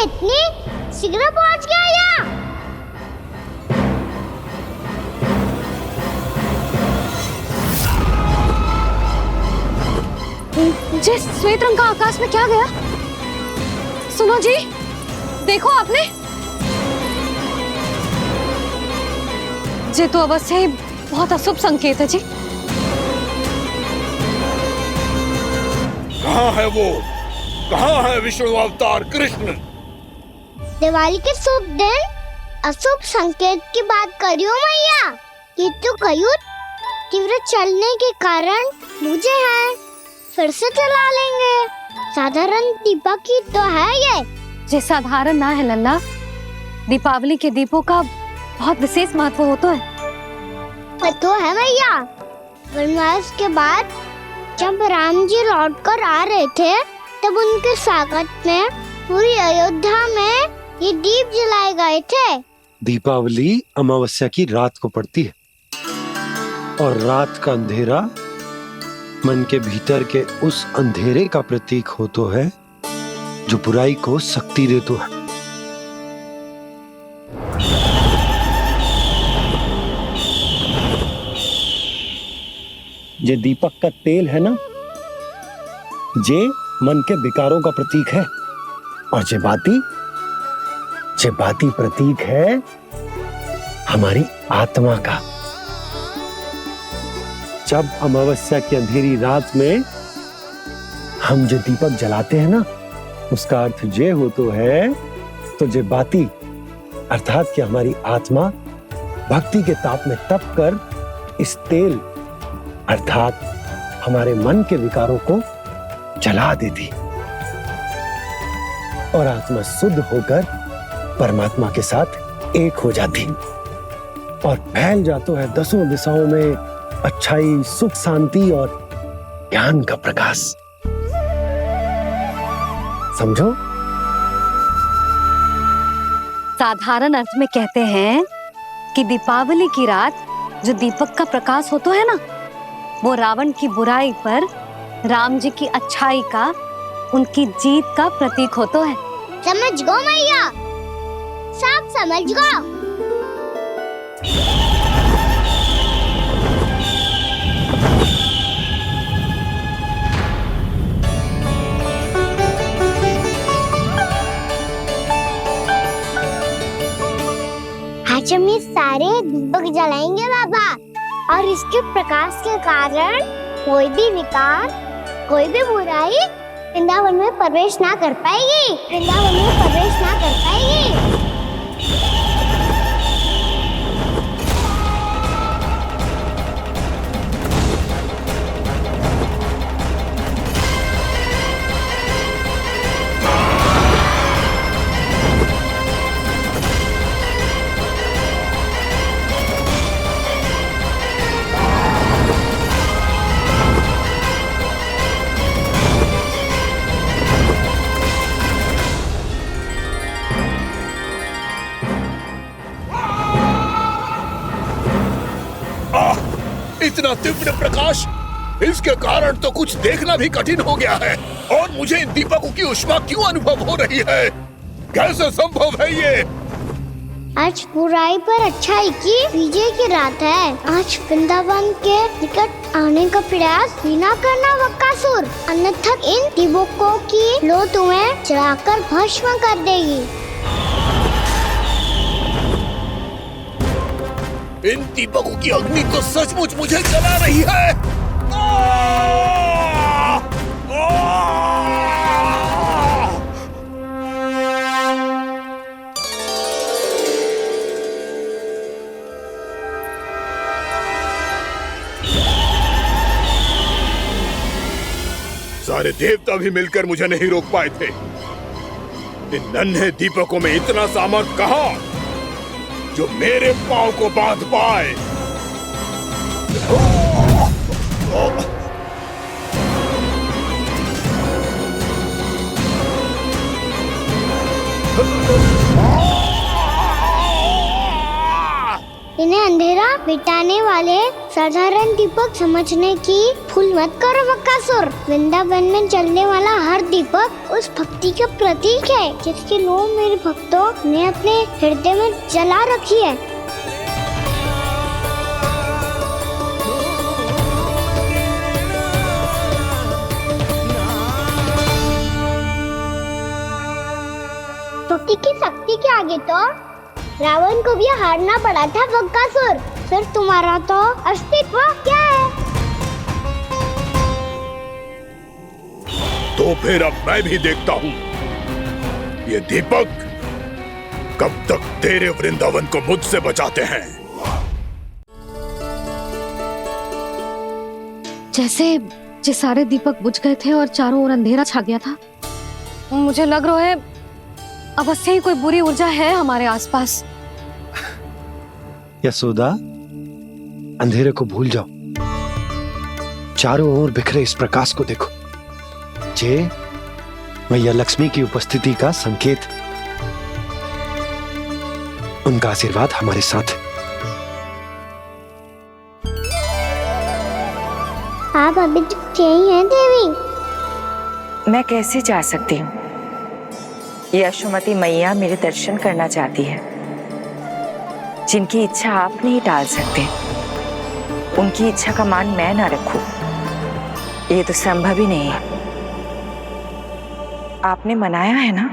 इतनी शीघ्र पहुंच गया यहाँ? जिस श्वेत रंग का आकाश में क्या गया? सुनो जी, देखो आपने, ये तो अवश्य ही बहुत अशुभ संकेत है जी। कहाँ है वो? कहाँ है विष्णु अवतार कृष्ण? दिवाली के शुभ दिन अशुभ संकेत की बात करियो मैया। ये तो कयूर तीव्र चलने के कारण मुझे है, फिर से चला लेंगे। साधारण दीपक ही तो है ये साधारण ना है लल्ला, दीपावली के दीपों का बहुत विशेष महत्व होता है। तो है मैया, वनवास के बाद जब राम जी लौटकर आ रहे थे तब उनके स्वागत में पूरी अयोध्या में ये दीप जलाए गए थे। दीपावली अमावस्या की रात को पड़ती है और रात का अंधेरा मन के भीतर के उस अंधेरे का प्रतीक होता है जो बुराई को शक्ति देता है। ये दीपक का तेल है ना, जे मन के विकारों का प्रतीक है, और जे बाती प्रतीक है हमारी आत्मा का। जब अमावस्या की अंधेरी रात में हम जो दीपक जलाते हैं ना, उसका अर्थ ये हो तो है, तो जे बाती अर्थात कि हमारी आत्मा भक्ति के ताप में तप कर इस तेल अर्थात हमारे मन के विकारों को जला देती और आत्मा शुद्ध होकर परमात्मा के साथ एक हो जाती और फैल जाता है दसों दिशाओं में अच्छाई, सुख, शांति और ज्ञान का प्रकाश। समझो? साधारण अर्थ में कहते हैं कि दीपावली की रात जो दीपक का प्रकाश होता है ना, वो रावण की बुराई पर राम जी की अच्छाई का, उनकी जीत का प्रतीक होता है। समझ गो मैया, सब समझ गो। आज हम ये सारे दीपक जलाएंगे बाबा, और इसके प्रकाश के कारण कोई भी विकार, कोई भी बुराई वृंदावन में प्रवेश ना कर पाएगी, वृंदावन में प्रवेश ना कर पाएगी। इतना तीव्र प्रकाश, इसके कारण तो कुछ देखना भी कठिन हो गया है। और मुझे इन दीपकों की उष्मा क्यों अनुभव हो रही है? कैसे संभव है ये? आज बुराई पर अच्छाई की विजय की रात है। आज वृंदावन के निकट आने का प्रयास भी ना करना बकासुर, अन्यथा इन दीपकों की लो तुम्हें जलाकर भस्म कर देगी। इन दीपकों की अग्नि तो सचमुच मुझे जला रही है। सारे देवता भी मिलकर मुझे नहीं रोक पाए थे। इन नन्हे दीपकों में इतना सामर्थ कहां जो मेरे पांव को बांध पाए। इन्हें अंधेरा मिटाने वाले साधारण दीपक समझने की भूल मत करो बकासुर। वृंदावन में जलने वाला हर दीपक उस भक्ति का प्रतीक है जिसकी लो मेरे भक्तों ने अपने हृदय में जला रखी है। टूटी की शक्ति के आगे तो रावण को भी हारना पड़ा था बकासुर। फिर तुम्हारा तो अस्तित्व क्या है? तो फिर अब मैं भी देखता हूँ ये दीपक कब तक तेरे वृंदावन को मुझसे बचाते हैं। जैसे ये सारे दीपक बुझ गए थे और चारों ओर अंधेरा छा गया था, मुझे लग रहा है अवश्य ही कोई बुरी ऊर्जा है हमारे आसपास। यशोदा, अंधेरे को भूल जाओ, चारों ओर बिखरे इस प्रकाश को देखो। ये मैया लक्ष्मी की उपस्थिति का संकेत, उनका आशीर्वाद हमारे साथ है। आप अभी तक यही हैं देवी? मैं कैसे जा सकती हूँ? यशोमती मैया मेरे दर्शन करना चाहती है। जिनकी इच्छा आप नहीं टाल सकते, उनकी इच्छा का मान मैं ना रखूं, ये तो संभव ही नहीं है। आपने मनाया है ना,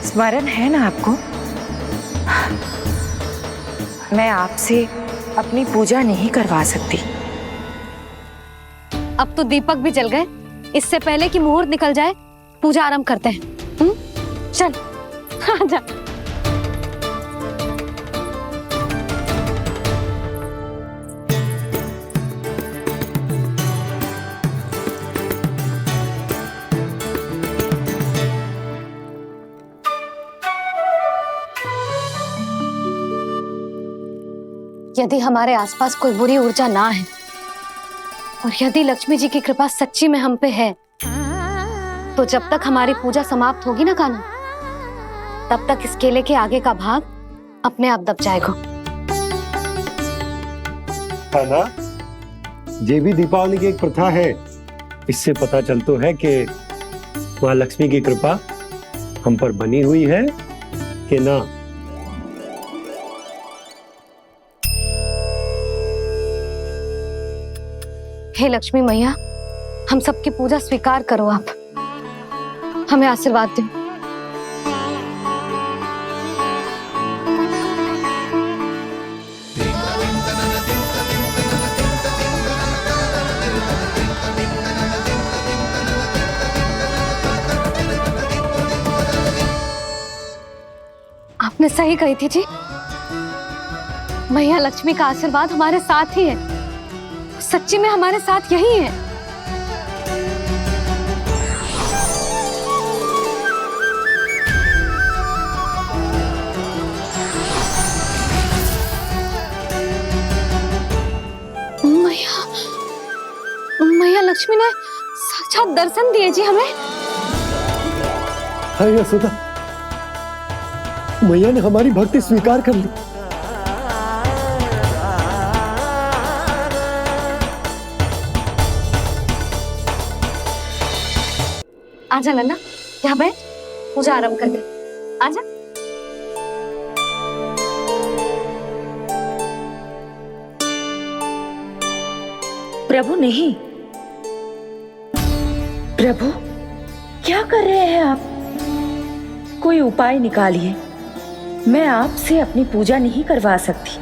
स्मरण है ना आपको? मैं आपसे अपनी पूजा नहीं करवा सकती। अब तो दीपक भी जल गए, इससे पहले कि मुहूर्त निकल जाए पूजा आरंभ करते हैं। चल आजा। यदि हमारे आसपास कोई बुरी ऊर्जा ना है और यदि लक्ष्मी जी की कृपा सच्ची में हम पे है, तो जब तक हमारी पूजा समाप्त होगी ना कान्हा, तब तक इस केले के आगे का भाग अपने आप दब जाएगा। कान्हा, ये भी दीपावली की एक प्रथा है। इससे पता चलता है कि माँ लक्ष्मी की कृपा हम पर बनी हुई है कि ना। हे लक्ष्मी मैया, हम सबकी पूजा स्वीकार करो, आप हमें आशीर्वाद दो। आपने सही कही थी जी, मैया लक्ष्मी का आशीर्वाद हमारे साथ ही है, सच्ची में हमारे साथ यही है। मैया लक्ष्मी ने साक्षात दर्शन दिए जी हमें। हाय यशोदा, मैया ने हमारी भक्ति स्वीकार कर ली। आजा नन्ना, यहाँ बैठ, पूजा आरंभ कर दे। आजा। प्रभु नहीं, प्रभु क्या कर रहे हैं आप? कोई उपाय निकालिए, मैं आपसे अपनी पूजा नहीं करवा सकती।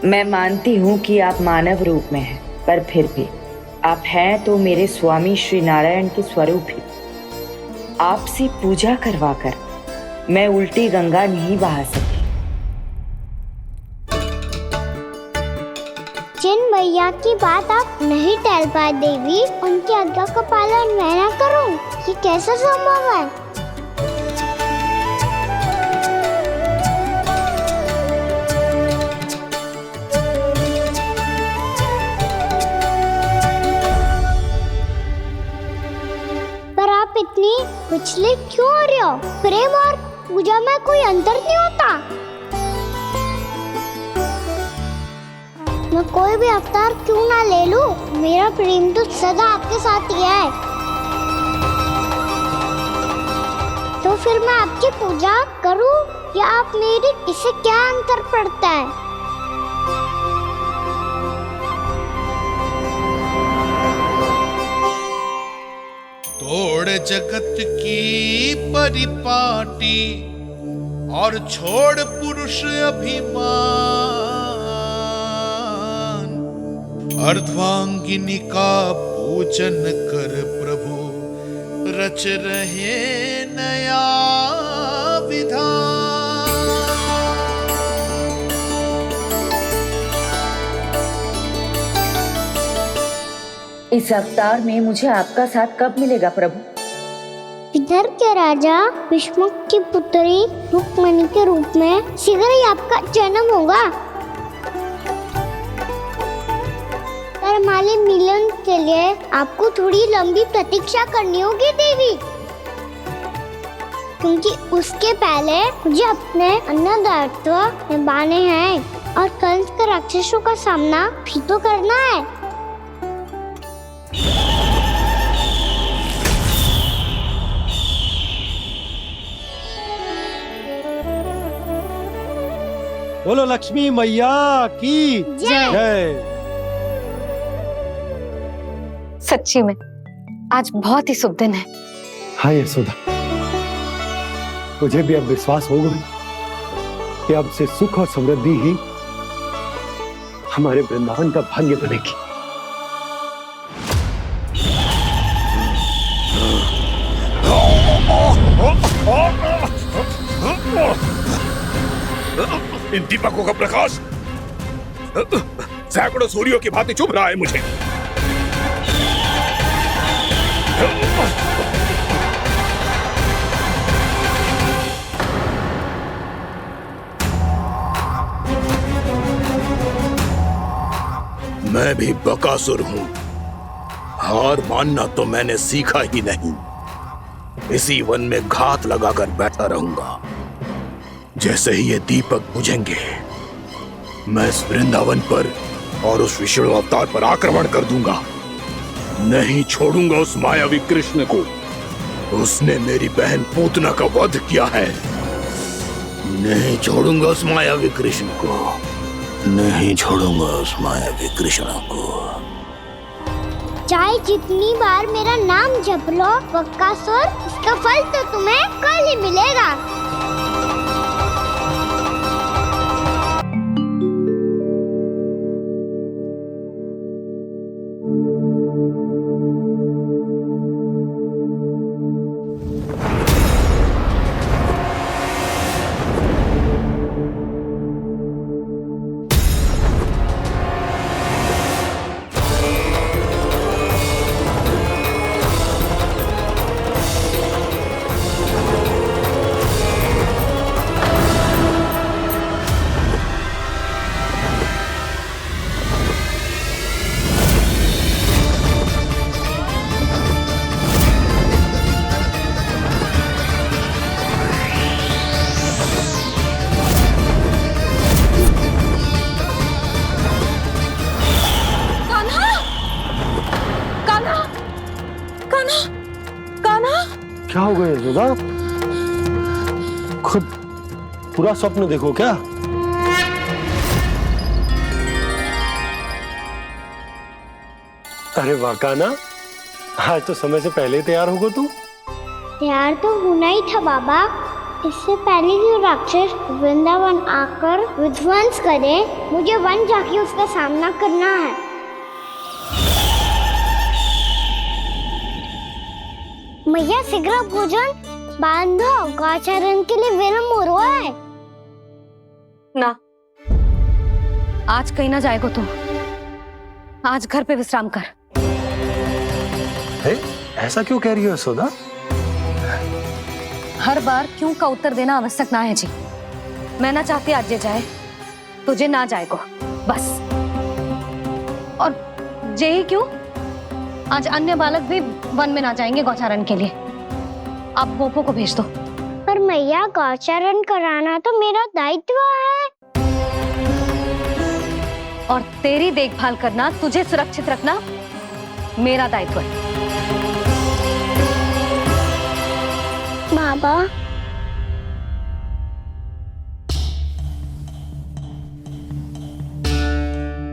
मैं मानती हूँ कि आप मानव रूप में हैं, पर फिर भी आप हैं तो मेरे स्वामी श्री नारायण के स्वरूप ही। आपसे पूजा करवाकर मैं उल्टी गंगा नहीं बहा सकती। जिन मैया की बात आप नहीं टल पाए देवी, उनकी आज्ञा का पालन मैं ना करूं, ये कैसे संभव है? पर आप इतनी विचलित क्यों हो रहे हो? प्रेम और पूजा में कोई अंतर नहीं होता। मैं कोई भी अवतार क्यों ना ले लूं, मेरा प्रेम तो सदा आपके साथ ही है। तो फिर मैं आपकी पूजा करूं या आप मेरी, इससे क्या अंतर पड़ता है? तोड़ जगत की परिपाटी और छोड़ पुरुष अभिमान, अर्धांगिनी का पूजन कर प्रभु रच रहे नया विधान। इस अवतार में मुझे आपका साथ कब मिलेगा प्रभु? इधर के राजा विष्णु की पुत्री रुक्मणी के रूप में शीघ्र ही आपका जन्म होगा। हमारे मिलन के लिए आपको थोड़ी लंबी प्रतीक्षा करनी होगी देवी, क्योंकि उसके पहले मुझे अपने अन्य दायित्व निभाने हैं और कंस के राक्षसों का सामना भी तो करना है। बोलो लक्ष्मी मैया की जय। सच्ची में आज बहुत ही शुभ दिन है। हाँ यशोदा, मुझे भी अब विश्वास हो गया कि अब से सुख और समृद्धि ही हमारे वृंदावन का भाग्य बनेगी। इन दीपकों का प्रकाश सैकड़ों सूर्यों की भांति चुभ रहा है मुझे। मैं भी बकासुर हूं। हार मानना तो मैंने सीखा ही नहीं। इसी वन में घात लगाकर बैठा रहूंगा। जैसे ही ये दीपक बुझेंगे, मैं इस वृंदावन पर और उस विष्णु अवतार पर आक्रमण कर दूंगा। नहीं छोड़ूंगा उस मायावी कृष्ण को। उसने मेरी बहन पूतना का वध किया है। नहीं छोड़ूंगा उस मायावी कृष्ण को। नहीं छोड़ूंगा उस मायावी कृष्ण को। चाहे जितनी बार मेरा नाम जप लो बकासुर, इसका फल तो तुम्हें कल ही मिलेगा। क्या हो गया यशोदा? खुद पूरा स्वप्न देखो क्या? अरे वाह कान्हा, आज तो समय से पहले ही तैयार होगा तू। तैयार तो होना ही था बाबा। इससे पहले कि राक्षस वृंदावन आकर विध्वंस करे, मुझे वन जाके उसका सामना करना है। मैया शीघ्र भोजन बांधो, गौचरण के लिए विलंब हो रहा है। ना, आज कहीं ना जाएगा तुम। आज घर पे विश्राम कर। ऐसा क्यों कह रही हो यशोदा? हर बार क्यों का उत्तर देना आवश्यक ना है जी। मैं ना चाहती आज ये जाए, तुझे ना जाएगा बस। और जे ही क्यों, आज अन्य बालक भी वन में ना जाएंगे गौचारण के लिए। अब गोपो को भेज दो। पर मैया गौचरण कराना तो मेरा दायित्व है। और तेरी देखभाल करना, तुझे सुरक्षित रखना मेरा दायित्व है। बाबा,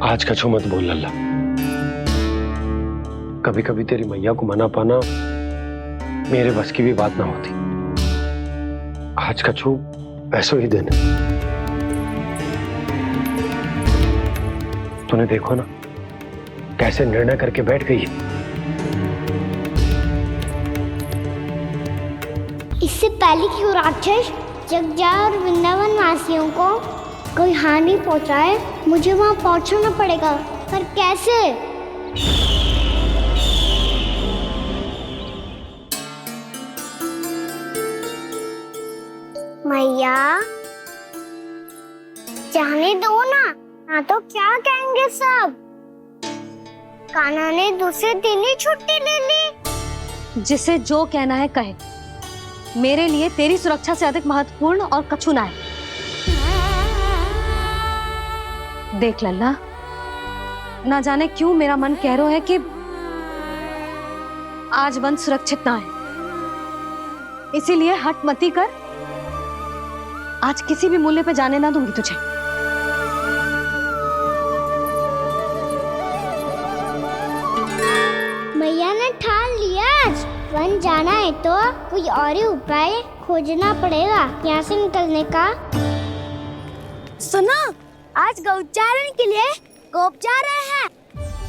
आज का छो मत बोल लल्ला। कभी कभी तेरी मैया को मना पाना मेरे बस की भी बात ना होती। आज का छो ऐसो ही दिन है। तूने देखो ना कैसे निर्णय करके बैठ गई है। इससे पहले कि वो राक्षस जगजा और वृंदावन वासियों को कोई हानि पहुंचाए, मुझे वहां पहुंचना पड़ेगा। पर कैसे? मैया, जाने दो ना तो क्या कहेंगे सब। कान्हा ने दूसरे दिन ही छुट्टी ले ली। जिसे जो कहना है कहे। मेरे लिए तेरी सुरक्षा से अधिक महत्वपूर्ण और कछु ना है। देख लल्ला, ना जाने क्यों मेरा मन कह रहा है कि आज वन सुरक्षित ना है। इसीलिए हट मती कर। आज किसी भी मूल्य पे जाने ना दूंगी तुझे। मैया ने ठान लिया, आज वन जाना है तो कोई और ही उपाय खोजना पड़ेगा यहाँ से निकलने का। सुनो, आज गौचारण के लिए गोप जा रहे हैं।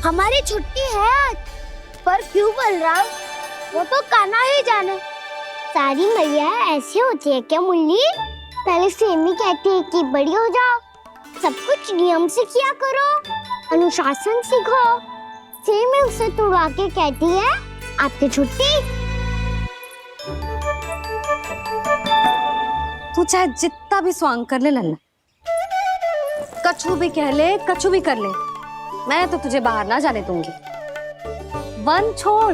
हमारी छुट्टी है आज। पर क्यों बलराम? वो तो कान्हा ही जाने। सारी मैया ऐसी होती है क्या मुन्नी? पहले सेमी कहती है कि बड़ी हो जाओ, सब कुछ नियम से किया करो, अनुशासन सीखो। सेमी उसे तुड़वा के कहती है आपकी छुट्टी। तू चाहे जितना भी स्वांग कर ले लल्ला, कछु भी कह ले, कछु भी कर ले, मैं तो तुझे बाहर ना जाने दूंगी। वन छोड़,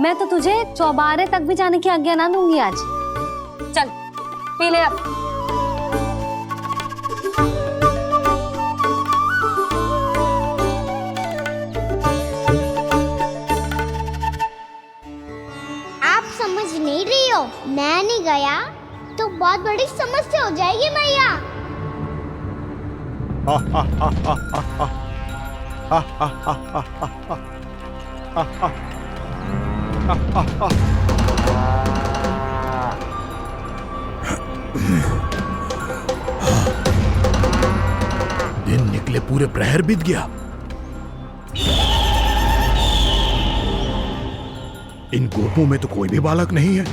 मैं तो तुझे चौबारे तक भी जाने की आज्ञा ना दूंगी आज। चल पी ले अब। आप समझ नहीं रही हो, मैं नहीं गया तो बहुत बड़ी समस्या हो जाएगी मैया। दिन निकले पूरे प्रहर बीत गया। इन गोपों में तो कोई भी बालक नहीं है,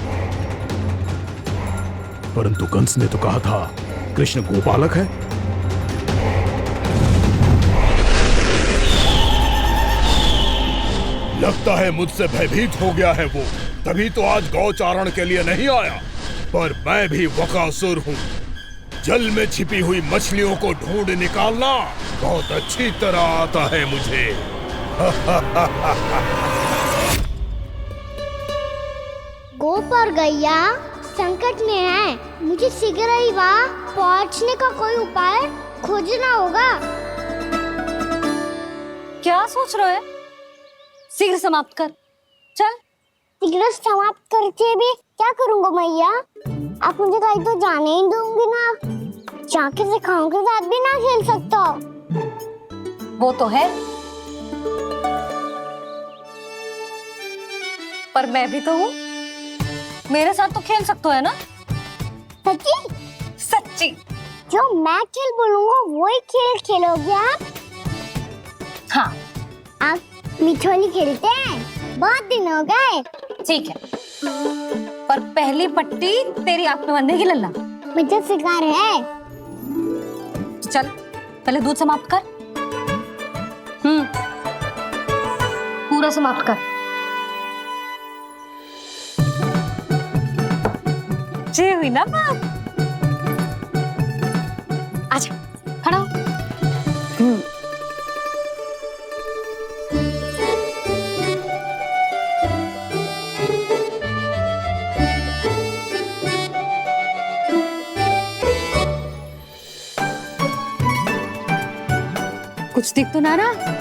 परंतु कंस ने तो कहा था कृष्ण गोपालक है। लगता है मुझसे भयभीत हो गया है वो, तभी तो आज गौचारण के लिए नहीं आया। पर मैं भी बकासुर हूँ, जल में छिपी हुई मछलियों को ढूंढ निकालना बहुत अच्छी तरह आता है मुझे। गोप और गैया संकट में है, मुझे शीघ्र ही वहाँ पहुँचने का कोई उपाय खोजना होगा। क्या सोच रहे हो? शीघ्र समाप्त कर, चल। शीघ्र समाप्त करके भी क्या करूँगा मैया? आप मुझे कहीं तो जाने ही दूंगी ना, जाके सिखाओं के साथ भी ना खेल सकता। वो तो है, पर मैं भी तो हूँ, मेरे साथ तो खेल सकते हो है ना? सच्ची? सच्ची। जो मैं खेल बोलूँगा वही खेल खेलोगे आप? हाँ। आप मिठोली खेलते हैं? बहुत दिन हो गए। ठीक है, पर पहली पट्टी तेरी आंख में बनने की लल्ला। मुझे शिकार है। चल पहले दूध समाप्त कर। पूरा समाप्त कर। जे हुई ना बात। आजा खड़ा हो। कुछ दिख तो ना रहा?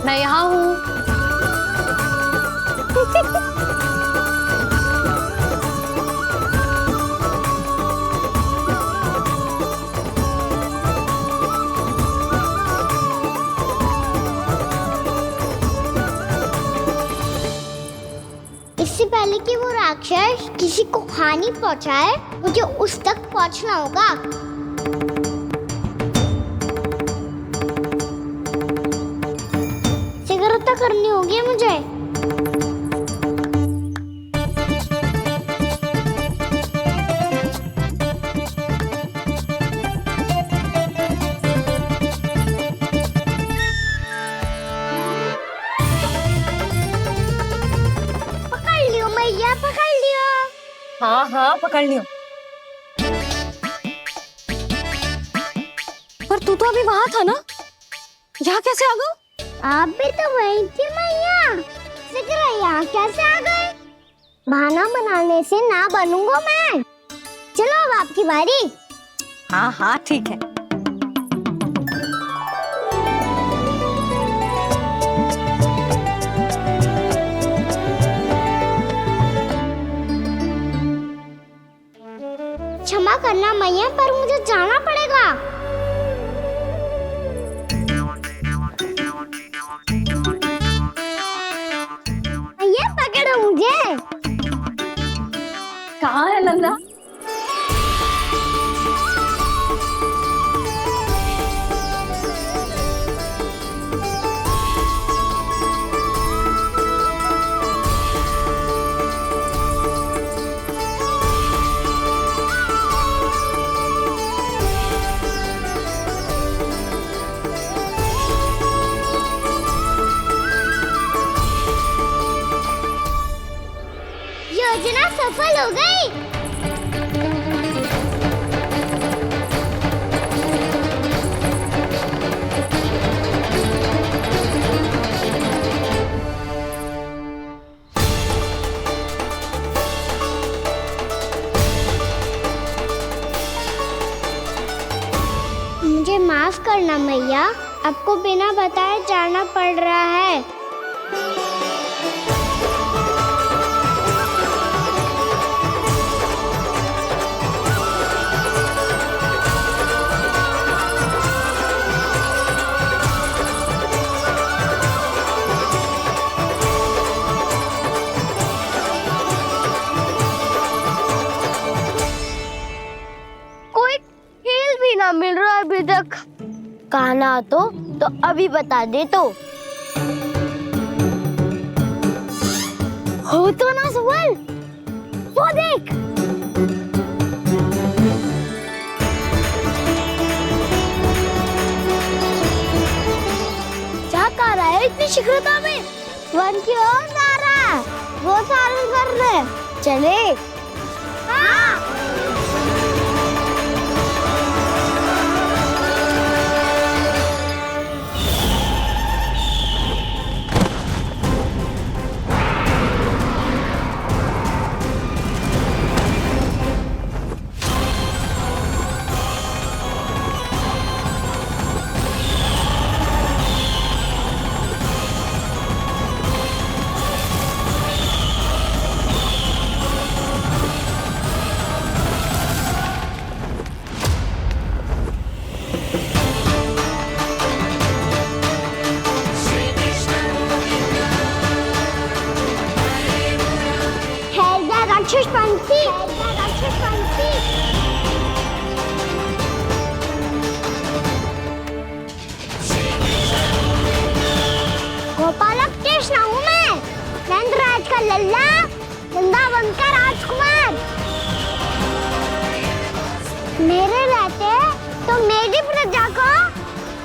मैं यहाँ हूँ। इससे पहले कि वो राक्षस किसी को हानि पहुंचाए, मुझे उस तक पहुंचना होगा। शीघ्रता करनी होगी मुझे। पकड़ लियो मैया, पकड़ लियो। हाँ हाँ पकड़ लियो। पर तू तो अभी वहां था ना, यहाँ कैसे आ गया? आप भी तो वही थी मैया, शीघ्र यहाँ कैसे आ गए? बहाना बनाने से ना बनूंगा मैं। चलो अब आपकी बारी। हाँ हाँ ठीक है। क्षमा करना मैया, पर मुझे जाना पड़ेगा। मैया पकड़ो मुझे। कहाँ है नंदा? योजना सफल हो गई। मुझे माफ करना मैया, आपको बिना बताए जाना पड़ रहा है। कोई खेल भी ना मिल रहा अभी तक। कहना तो अभी बता दे तो। हो तो ना सवाल, वो देख। क्या कर रहा है इतनी शीघ्रता में? वन की ओर जा रहा है, वो सारे कर रहे। चले। हाँ। राक्षस पंछी, राक्षस पंछी। गोपालक कृष्ण हूँ मैं, नंदराज का लल्ला, वृंदावन का राजकुमार। मेरे रहते तो मेरी प्रजा को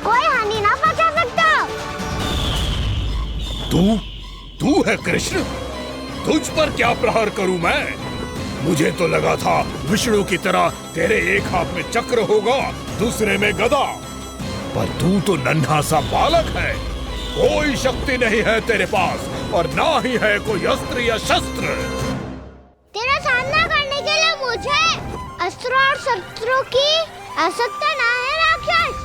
कोई हानि ना पहुंचा सकता। तू है कृष्ण? तुझ पर क्या प्रहार करूं मैं? मुझे तो लगा था विष्णु की तरह तेरे एक हाथ में चक्र होगा, दूसरे में गदा, पर तू तो नन्हा सा बालक है। कोई शक्ति नहीं है तेरे पास और ना ही है कोई अस्त्र या शस्त्र। तेरा सामना करने के लिए मुझे अस्त्र और शस्त्रों की आवश्यकता ना है राक्षस।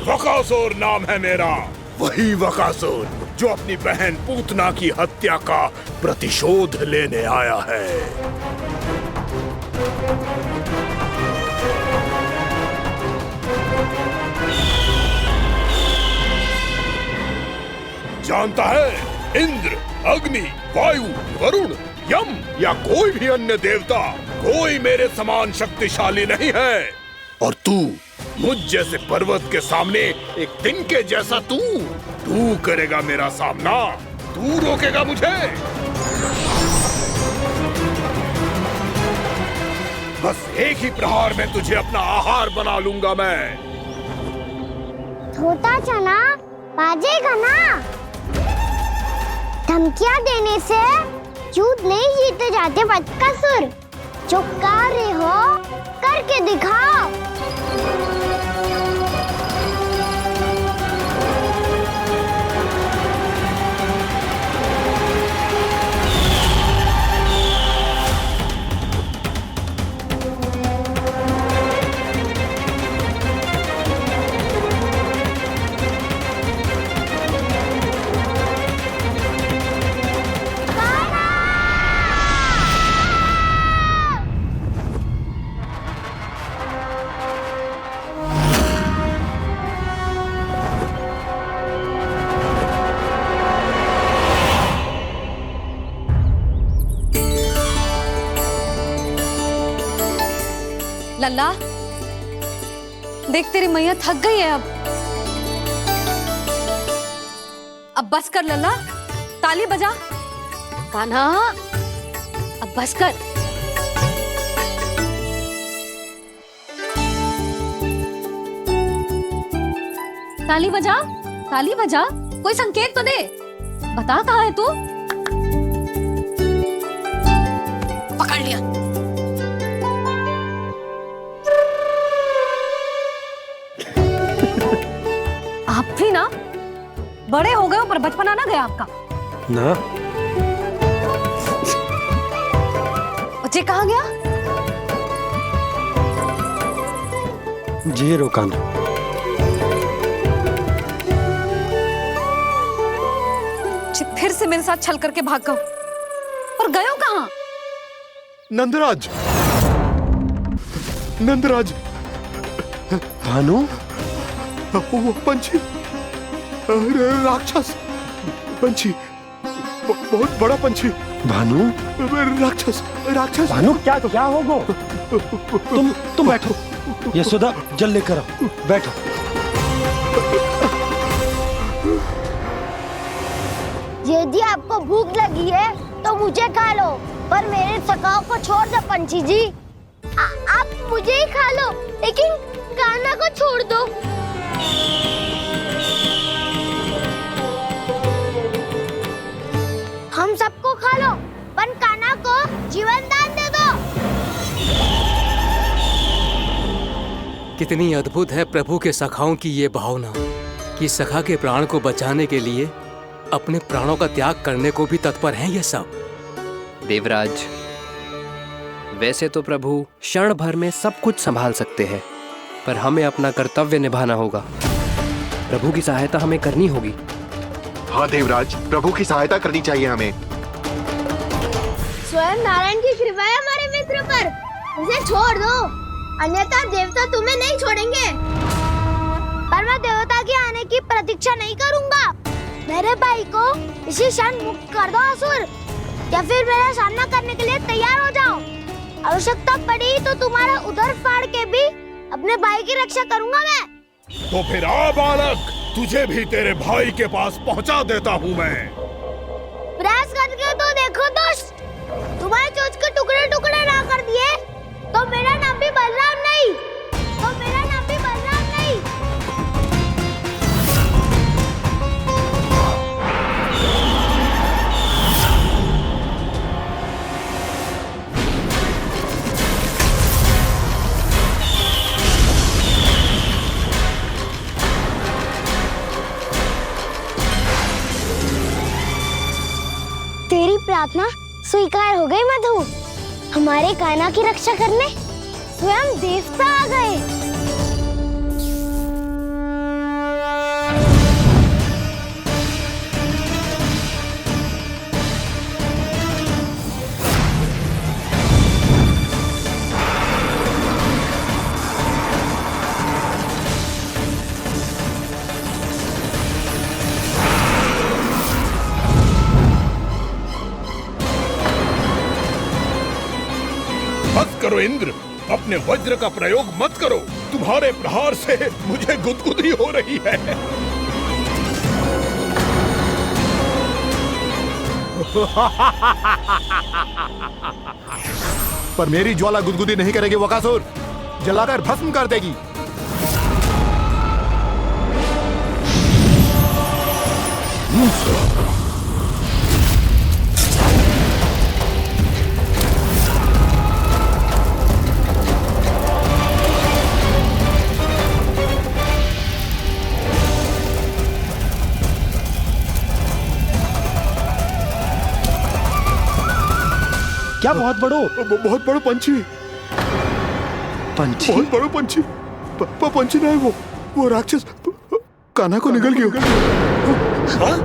वकासुर नाम है मेरा, वही वकासुर जो अपनी बहन पूतना की हत्या का प्रतिशोध लेने आया है। जानता है, इंद्र, अग्नि, वायु, वरुण, यम या कोई भी अन्य देवता, कोई मेरे समान शक्तिशाली नहीं है। और तू, मुझ जैसे पर्वत के सामने एक तिनके जैसा तू करेगा मेरा सामना? तू रोकेगा मुझे? बस एक ही प्रहार में तुझे अपना आहार बना लूंगा मैं। छोटा चना बाजेगा ना। धमकियां देने से युद्ध नहीं जीते जाते बदकसूर। जो कार्य हो करके दिखाओ। लल्ला, देख तेरी मैया थक गई है अब बस कर लल्ला, ताली बजा। कान्हा, अब बस कर। ताली बजा, ताली बजा, कोई संकेत तो दे, बता कहाँ है तू? पकड़ लिया। आप भी ना बड़े हो गए हो पर बचपना ना गया आपका ना। बच्चे कहाँ गया? जी रोकान। फिर से मेरे साथ छल करके भाग गए और गए हो कहाँ? नंदराज, नंदराज। भानु, वो पंछी, राक्षस पंछी, बहुत बड़ा पंछी। भानु, राक्षस, राक्षस। भानु, क्या होगा? तुम बैठो, यशोदा जल लेकर आओ, बैठो। यदि आपको भूख लगी है तो मुझे खा लो, पर मेरे थकाव को छोड़ दो पंछी जी। आप मुझे ही खा लो, लेकिन कान्हा को छोड़ दो। हम सबको खा लो, पर कान्हा को जीवन दान दे दो। कितनी अद्भुत है प्रभु के सखाओं की ये भावना कि सखा के प्राण को बचाने के लिए अपने प्राणों का त्याग करने को भी तत्पर हैं ये सब। देवराज, वैसे तो प्रभु क्षण भर में सब कुछ संभाल सकते हैं, पर हमें अपना कर्तव्य निभाना होगा। प्रभु की सहायता हमें करनी होगी। हाँ देवराज, प्रभु की सहायता करनी चाहिए हमें। स्वयं नारायण की कृपा है हमारे मित्र पर, उसे छोड़ दो, अन्यथा देवता तुम्हें नहीं छोड़ेंगे। पर मैं देवता के आने की प्रतीक्षा नहीं करूंगा। मेरे भाई को इसी क्षण मुक्त कर दो असुर, या फिर मेरा सामना करने के लिए तैयार हो जाओ। आवश्यकता पड़ी तो तुम्हारा उधर फाड़ के भी अपने भाई की रक्षा करूंगा मैं। तो फिर आ बालक, तुझे भी तेरे भाई के पास पहुंचा देता हूँ मैं। प्रयास करके तो देखो दोस्त, तुम्हारे चोंच के टुकड़े टुकड़े ना कर दिए तो मेरा नाम भी बलराम नहीं, तो मेरा नाम भी बलराम नहीं। तेरी प्रार्थना स्वीकार हो गई मधु। हमारे कान्हा की रक्षा करने स्वयं देवता आ गए। बस करो इंद्र, अपने वज्र का प्रयोग मत करो। तुम्हारे प्रहार से मुझे गुदगुदी हो रही है। पर मेरी ज्वाला गुदगुदी नहीं करेगी वकासुर, जलाकर भस्म कर देगी। क्या बहुत बहुत बड़ो पंछी, पंछी, बहुत बड़ो पंछी। पंछी नहीं, वो राक्षस कान्हा को निगल गया। हाँ?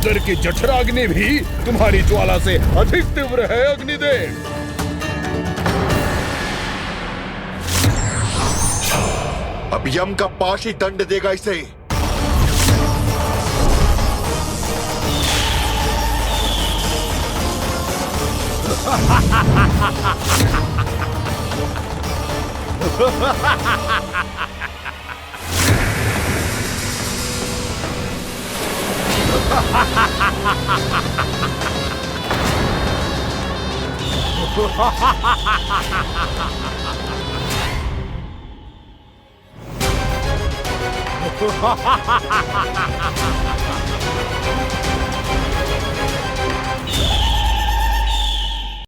उधर की जठराग्नि भी तुम्हारी ज्वाला से अधिक तीव्र है अग्निदेव। अब यम का पाश ही दंड देगा इसे।